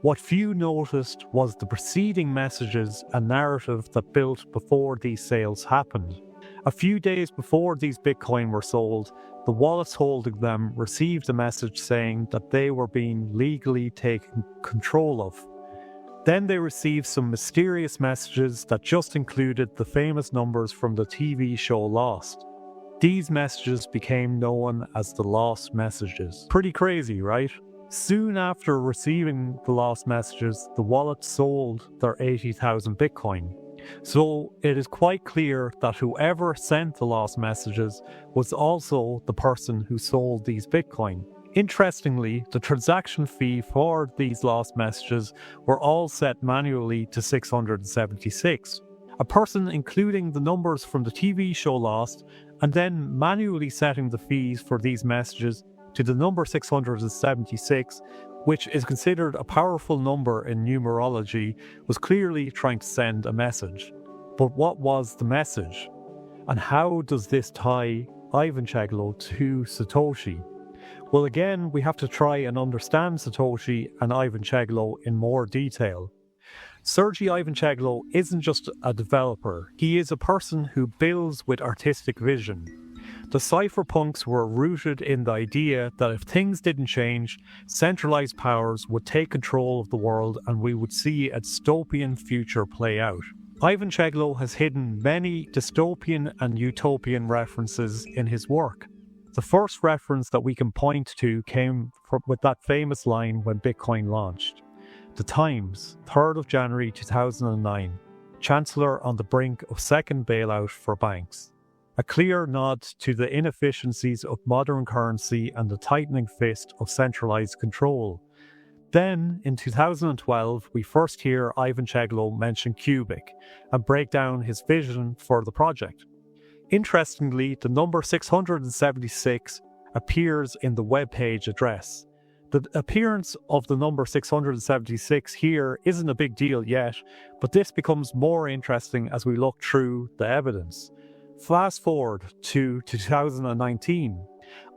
What few noticed was the preceding messages and narrative that built before these sales happened. A few days before these Bitcoin were sold, the wallets holding them received a message saying that they were being legally taken control of. Then they received some mysterious messages that just included the famous numbers from the TV show Lost. These messages became known as the Lost Messages. Pretty crazy, right? Soon after receiving the lost messages, the wallet sold their 80,000 Bitcoin. So it is quite clear that whoever sent the lost messages was also the person who sold these Bitcoin. Interestingly, the transaction fee for these lost messages were all set manually to 676. A person including the numbers from the TV show Lost and then manually setting the fees for these messages to the number 676, which is considered a powerful number in numerology, was clearly trying to send a message. But what was the message? And how does this tie Ivan Cheglo to Satoshi? Well, again, we have to try and understand Satoshi and Ivan Cheglo in more detail. Sergei Ivancheglo isn't just a developer, he is a person who builds with artistic vision. The cypherpunks were rooted in the idea that if things didn't change, centralized powers would take control of the world and we would see a dystopian future play out. Ivan Cheglo has hidden many dystopian and utopian references in his work. The first reference that we can point to came with that famous line when Bitcoin launched. The Times, 3rd of January 2009, Chancellor on the brink of second bailout for banks. A clear nod to the inefficiencies of modern currency and the tightening fist of centralized control. Then, in 2012, we first hear Ivan Cheglo mention Qubic and break down his vision for the project. Interestingly, the number 676 appears in the webpage address. The appearance of the number 676 here isn't a big deal yet, but this becomes more interesting as we look through the evidence. Fast forward to 2019,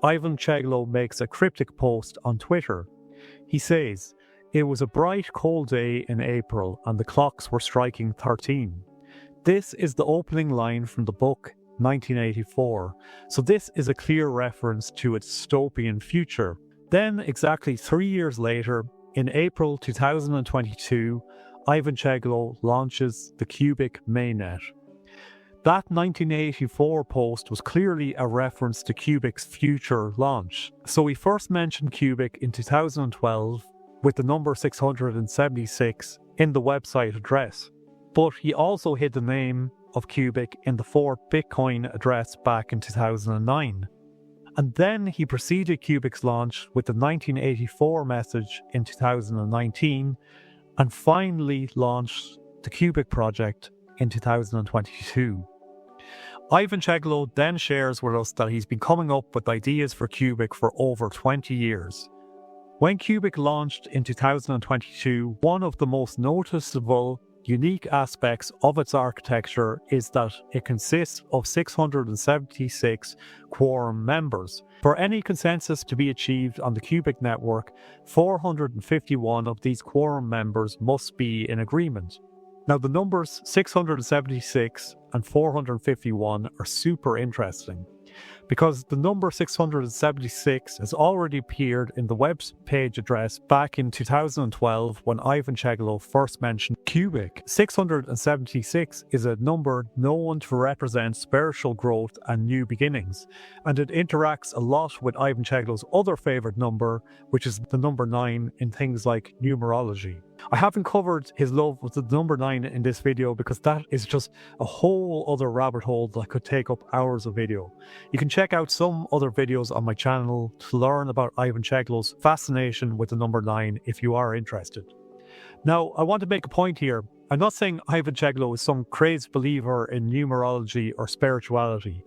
Ivan Cheglo makes a cryptic post on Twitter. He says, "It was a bright, cold day in April and the clocks were striking 13. This is the opening line from the book 1984, so this is a clear reference to its dystopian future. Then, exactly 3 years later, in April 2022, Ivan Cheglo launches the Qubic mainnet. That 1984 post was clearly a reference to Qubic's future launch. So he first mentioned Qubic in 2012 with the number 676 in the website address. But he also hid the name of Qubic in the Fort Bitcoin address back in 2009. And then he preceded Qubic's launch with the 1984 message in 2019 and finally launched the Qubic project in 2022. Ivan Cheglo then shares with us that he's been coming up with ideas for Qubic for over 20 years. When Qubic launched in 2022, one of the most noticeable unique aspects of its architecture is that it consists of 676 quorum members. For any consensus to be achieved on the Qubic network, 451 of these quorum members must be in agreement. Now, the numbers 676 and 451 are super interesting because the number 676 has already appeared in the web page address back in 2012 when Ivan Cheglo first mentioned Qubic. 676 is a number known to represent spiritual growth and new beginnings, and it interacts a lot with Ivan Cheglo's other favourite number, which is the number 9 in things like numerology. I haven't covered his love with the number 9 in this video because that is just a whole other rabbit hole that could take up hours of video. You can check out some other videos on my channel to learn about Ivan Cheglo's fascination with the number 9 if you are interested. Now, I want to make a point here. I'm not saying Ivan Cheglo is some crazed believer in numerology or spirituality,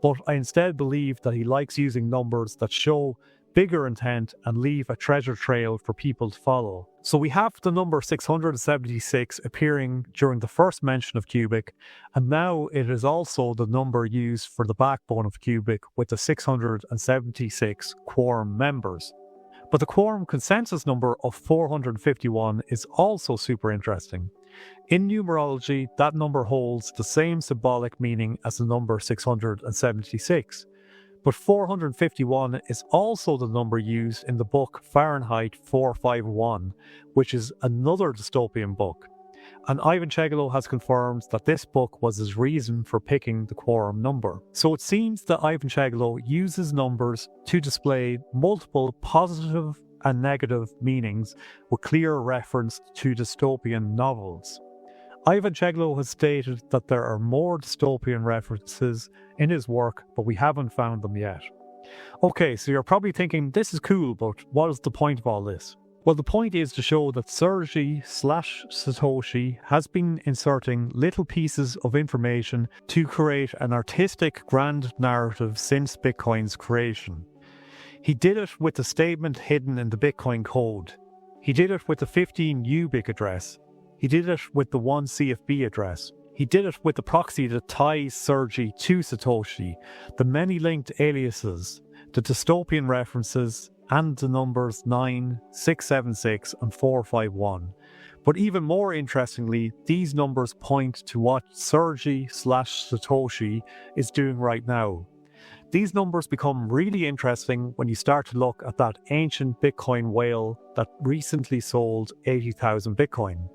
but I instead believe that he likes using numbers that show bigger intent and leave a treasure trail for people to follow. So we have the number 676 appearing during the first mention of Qubic, and now it is also the number used for the backbone of Qubic with the 676 quorum members. But the quorum consensus number of 451 is also super interesting. In numerology, that number holds the same symbolic meaning as the number 676. But 451 is also the number used in the book Fahrenheit 451, which is another dystopian book. And Ivan Cheglo has confirmed that this book was his reason for picking the quorum number. So it seems that Ivan Cheglo uses numbers to display multiple positive and negative meanings with clear reference to dystopian novels. Ivan Cheglo has stated that there are more dystopian references in his work, but we haven't found them yet. Okay, so you're probably thinking, this is cool, but what is the point of all this? Well, the point is to show that Sergey/Satoshi has been inserting little pieces of information to create an artistic grand narrative since Bitcoin's creation. He did it with the statement hidden in the Bitcoin code. He did it with the 15 Qubic address. He did it with the 1 CFB address. He did it with the proxy that ties Sergey to Satoshi, the many linked aliases, the dystopian references, and the numbers 9, 676 and 451. But even more interestingly, these numbers point to what Sergey/Satoshi is doing right now. These numbers become really interesting when you start to look at that ancient Bitcoin whale that recently sold 80,000 Bitcoin.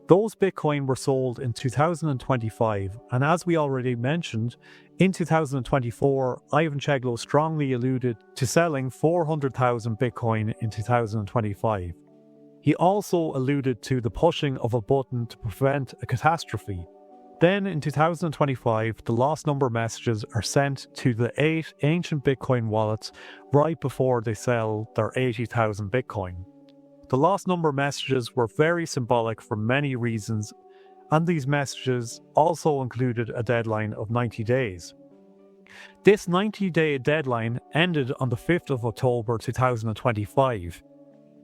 Those Bitcoin were sold in 2025, and as we already mentioned, in 2024, Ivan Cheglo strongly alluded to selling 400,000 Bitcoin in 2025. He also alluded to the pushing of a button to prevent a catastrophe. Then in 2025, the lost number messages are sent to the 8 ancient Bitcoin wallets right before they sell their 80,000 Bitcoin. The lost number messages were very symbolic for many reasons, and these messages also included a deadline of 90 days. This 90-day deadline ended on the 5th of October 2025.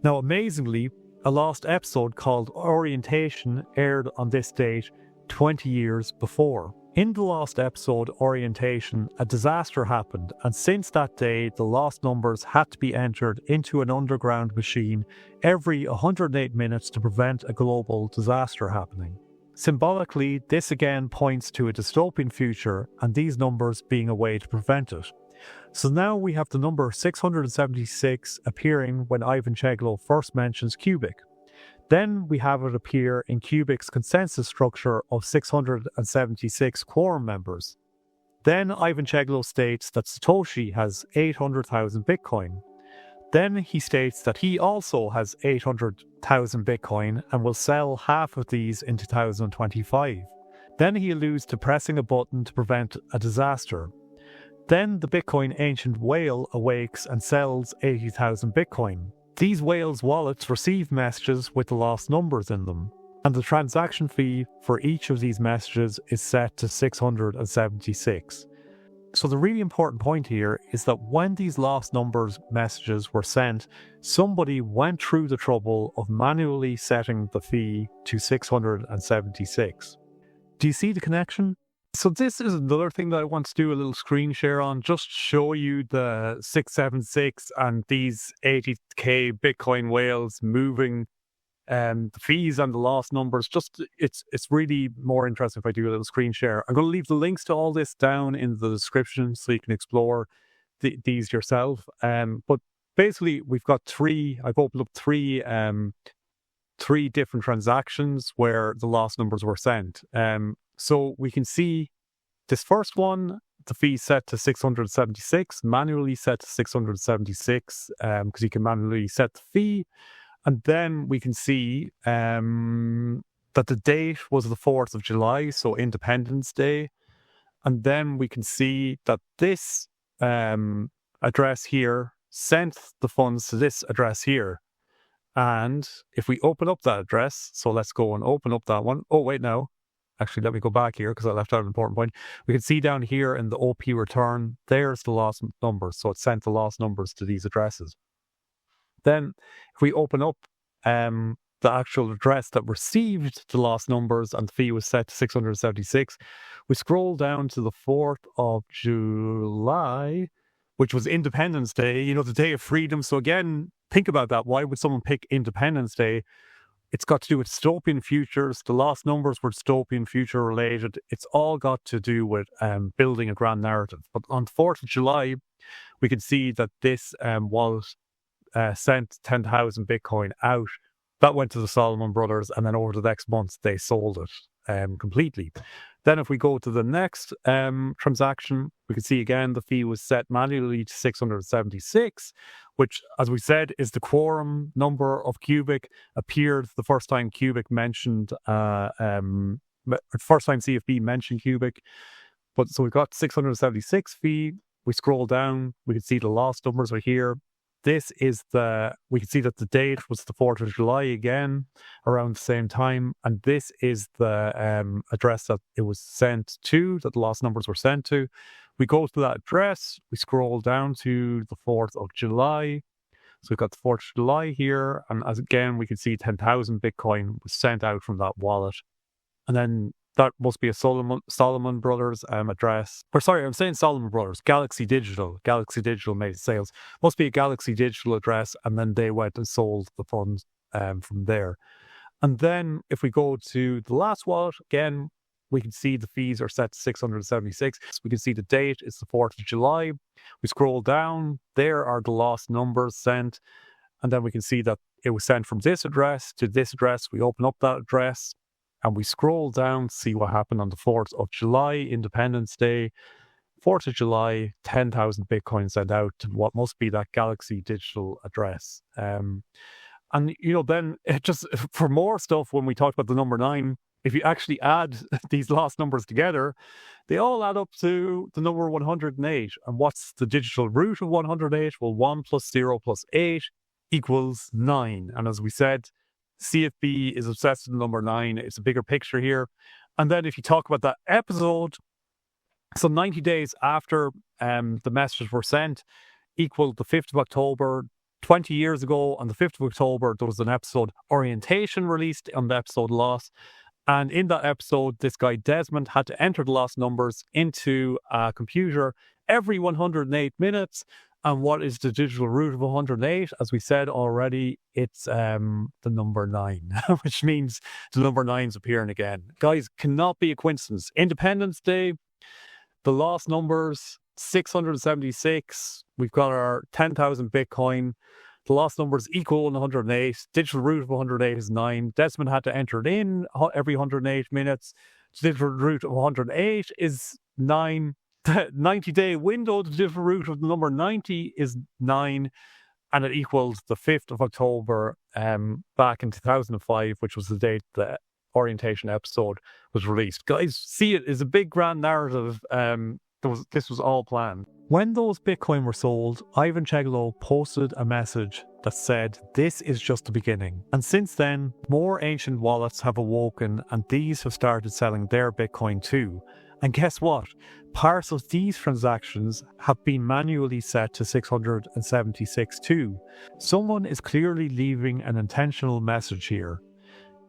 Now, amazingly, a lost episode called Orientation aired on this date 20 years before. In the lost episode Orientation, a disaster happened, and since that day, the lost numbers had to be entered into an underground machine every 108 minutes to prevent a global disaster happening. Symbolically, this again points to a dystopian future, and these numbers being a way to prevent it. So now we have the number 676 appearing when Ivan Cheglo first mentions Qubic. Then we have it appear in Qubic's consensus structure of 676 quorum members. Then Ivan Cheglo states that Satoshi has 800,000 Bitcoin. Then he states that he also has 800,000 Bitcoin and will sell half of these in 2025. Then he alludes to pressing a button to prevent a disaster. Then the Bitcoin ancient whale awakes and sells 80,000 Bitcoin. These whales' wallets receive messages with the lost numbers in them, and the transaction fee for each of these messages is set to 676. So the really important point here is that when these lost numbers messages were sent, somebody went through the trouble of manually setting the fee to 676. Do you see the connection? So this is another thing that I want to do a little screen share on, just show you the 676 and these 80k Bitcoin whales moving the fees and the lost numbers. Just it's really more interesting if I do a little screen share. I'm going to leave the links to all this down in the description so you can explore these yourself. But basically we've got I've opened up three different transactions where the lost numbers were sent. So we can see this first one, the fee set to 676, manually set to 676, because you can manually set the fee. And then we can see that the date was the 4th of July, so Independence Day. And then we can see that this address here sent the funds to this address here. And if we open up that address, so let's go and open up that one. Oh, wait, no. Actually, let me go back here because I left out an important point. We can see down here in the OP return, there's the lost numbers. So it sent the lost numbers to these addresses. Then if we open up the actual address that received the lost numbers and the fee was set to 676, we scroll down to the 4th of July, which was Independence Day, the day of freedom. So again, think about that. Why would someone pick Independence Day? It's got to do with dystopian futures. The lost numbers were dystopian future related. It's all got to do with building a grand narrative. But on the 4th of July, we can see that this wallet sent 10,000 Bitcoin out. That went to the Solomon brothers, and then over the next month, they sold it completely. Then if we go to the next transaction, we can see again the fee was set manually to 676, which, as we said, is the quorum number of Qubic. Appeared the first time Qubic mentioned, first time CFB mentioned Qubic. But so we've got 676 fee. We scroll down, we can see the lost numbers are here. This is we can see that the date was the 4th of July again, around the same time. And this is the address that it was sent to, that the lost numbers were sent to. We go to that address, we scroll down to the 4th of July. So we've got the 4th of July here. And as again, we can see 10,000 Bitcoin was sent out from that wallet. And then that must be a Solomon Brothers address. Or sorry, I'm saying Solomon Brothers. Galaxy Digital made sales. Must be a Galaxy Digital address, and then they went and sold the funds from there. And then if we go to the last wallet, again, we can see the fees are set to 676. We can see the date is the 4th of July. We scroll down. There are the lost numbers sent. And then we can see that it was sent from this address to this address. We open up that address. And we scroll down to see what happened on the 4th of July, Independence Day. 4th of July, 10,000 Bitcoin sent out to what must be that Galaxy Digital address. And, then it just, for more stuff, when we talked about the number 9, if you actually add these lost numbers together, they all add up to the number 108. And what's the digital root of 108? Well, 1 plus 0 plus 8 equals 9. And as we said, CFB is obsessed with the number 9. It's a bigger picture here. And then if you talk about that episode, so 90 days after the messages were sent, equal the 5th of October, 20 years ago on the 5th of October, there was an episode Orientation released on the episode Loss. And in that episode, this guy Desmond had to enter the lost numbers into a computer every 108 minutes. And what is the digital root of 108? As we said already, it's the number 9, which means the number 9's appearing again. Guys, cannot be a coincidence. Independence Day, the lost numbers, 676. We've got our 10,000 Bitcoin. The lost numbers equal 108. Digital root of 108 is 9. Desmond had to enter it in every 108 minutes. Digital root of 108 is 9. The 90-day window, the digital root of the number 90 is 9, and it equals the 5th of October back in 2005, which was the date the Orientation episode was released. Guys, see, it is a big grand narrative. This was all planned. When those Bitcoin were sold, Ivan Cheglo posted a message that said, "This is just the beginning." And since then, more ancient wallets have awoken, and these have started selling their Bitcoin too. And guess what? Parts of these transactions have been manually set to 676 too. Someone is clearly leaving an intentional message here.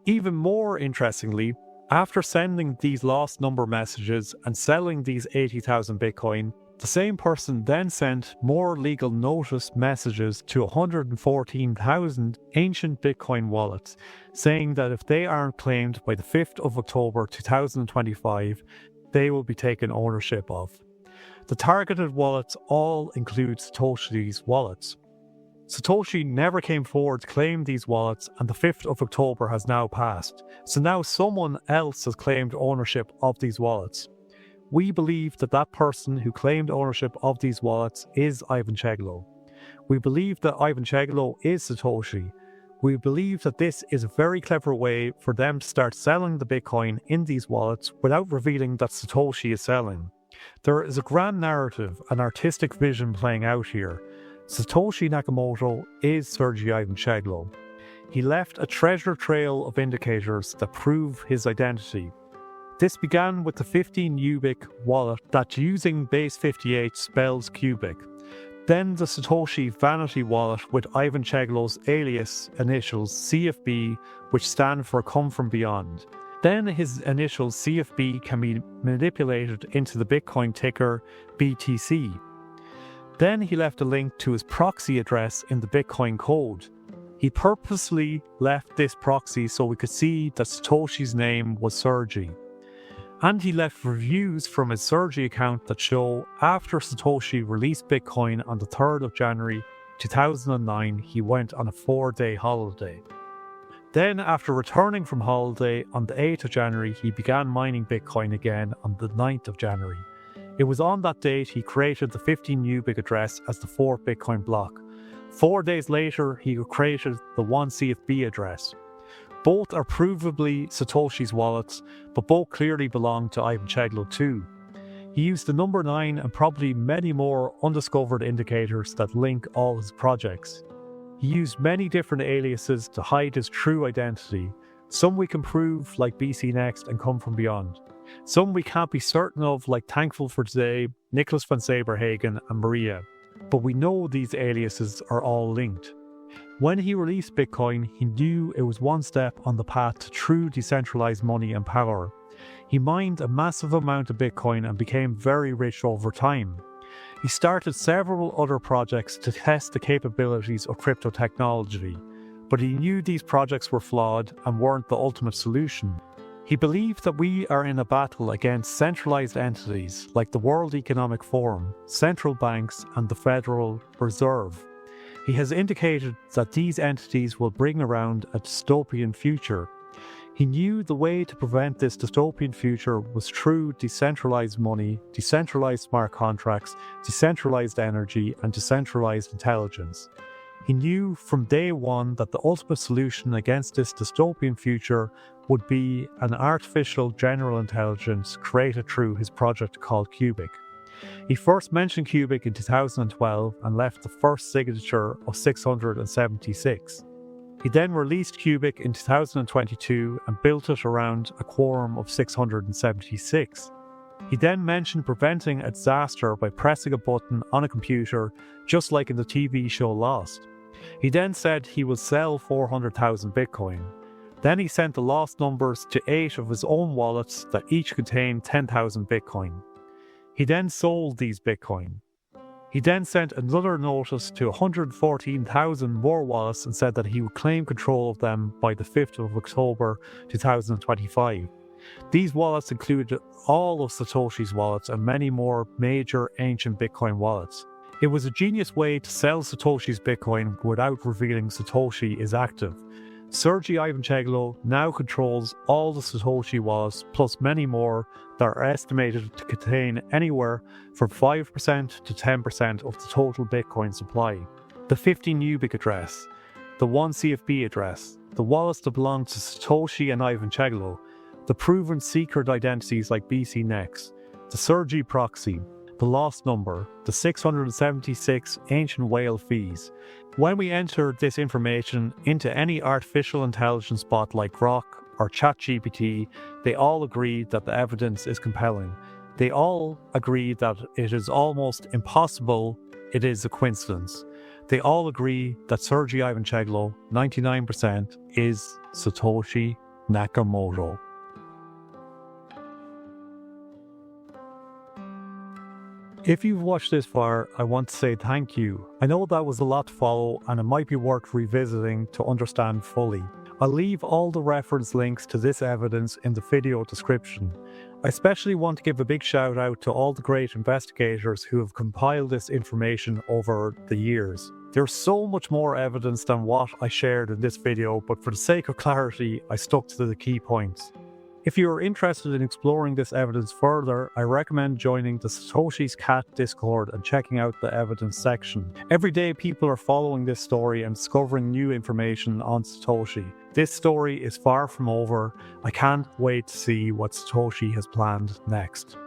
Even more interestingly, after sending these lost number messages and selling these 80,000 Bitcoin, the same person then sent more legal notice messages to 114,000 ancient Bitcoin wallets, saying that if they aren't claimed by the 5th of October 2025, they will be taken ownership of. The targeted wallets all include Satoshi's wallets. Satoshi never came forward to claim these wallets, and the 5th of October has now passed. So now someone else has claimed ownership of these wallets. We believe that that person who claimed ownership of these wallets is Ivan Cheglo. We believe that Ivan Cheglo is Satoshi. We believe that this is a very clever way for them to start selling the Bitcoin in these wallets without revealing that Satoshi is selling. There is a grand narrative, an artistic vision playing out here. Satoshi Nakamoto is Sergei Ivan Cheglo. He left a treasure trail of indicators that prove his identity. This began with the 15 Qubic wallet that, using base 58, spells Qubic. Then the Satoshi Vanity wallet with Ivan Cheglo's alias initials CFB, which stand for Come From Beyond. Then his initials CFB can be manipulated into the Bitcoin ticker BTC. Then he left a link to his proxy address in the Bitcoin code. He purposely left this proxy so we could see that Satoshi's name was Sergey. And he left reviews from his Sergey account that show after Satoshi released Bitcoin on the 3rd of January 2009, he went on a 4-day holiday. Then, after returning from holiday on the 8th of January, he began mining Bitcoin again on the 9th of January. It was on that date he created the 15 Qubic address as the 4th Bitcoin block. 4 days later, he created the 1 CFB address. Both are provably Satoshi's wallets, but both clearly belong to Ivan Cheglo too. He used the number 9 and probably many more undiscovered indicators that link all his projects. He used many different aliases to hide his true identity. Some we can prove, like BC Next and Come From Beyond. Some we can't be certain of, like Thankful for Today, Nicholas van Saberhagen and Maria. But we know these aliases are all linked. When he released Bitcoin, he knew it was one step on the path to true decentralized money and power. He mined a massive amount of Bitcoin and became very rich over time. He started several other projects to test the capabilities of crypto technology, but he knew these projects were flawed and weren't the ultimate solution. He believed that we are in a battle against centralized entities like the World Economic Forum, central banks, and the Federal Reserve. He has indicated that these entities will bring around a dystopian future. He knew the way to prevent this dystopian future was through decentralized money, decentralized smart contracts, decentralized energy, and decentralized intelligence. He knew from day one that the ultimate solution against this dystopian future would be an artificial general intelligence created through his project called Qubic. He first mentioned Qubic in 2012 and left the first signature of 676. He then released Qubic in 2022 and built it around a quorum of 676. He then mentioned preventing a disaster by pressing a button on a computer, just like in the TV show Lost. He then said he will sell 400,000 Bitcoin. Then he sent the lost numbers to 8 of his own wallets that each contained 10,000 Bitcoin. He then sold these Bitcoin. He then sent another notice to 114,000 more wallets and said that he would claim control of them by the 5th of October 2025. These wallets included all of Satoshi's wallets and many more major ancient Bitcoin wallets. It was a genius way to sell Satoshi's Bitcoin without revealing Satoshi is active. Sergei Ivancheglo now controls all the Satoshi wallets plus many more that are estimated to contain anywhere from 5% to 10% of the total Bitcoin supply. The 15 Qubic address, the 1 CFB address, the wallets that belong to Satoshi and Ivancheglo, the proven secret identities like BC Next, the Sergei proxy, the lost number, the 676 ancient whale fees. When we enter this information into any artificial intelligence bot like Grok or ChatGPT, they all agree that the evidence is compelling. They all agree that it is almost impossible it is a coincidence. They all agree that Sergei Ivancheglo, 99%, is Satoshi Nakamoto. If you've watched this far, I want to say thank you. I know that was a lot to follow and it might be worth revisiting to understand fully. I'll leave all the reference links to this evidence in the video description. I especially want to give a big shout out to all the great investigators who have compiled this information over the years. There's so much more evidence than what I shared in this video, but for the sake of clarity, I stuck to the key points. If you are interested in exploring this evidence further, I recommend joining the Satoshi's Cat Discord and checking out the evidence section. Every day people are following this story and discovering new information on Satoshi. This story is far from over. I can't wait to see what Satoshi has planned next.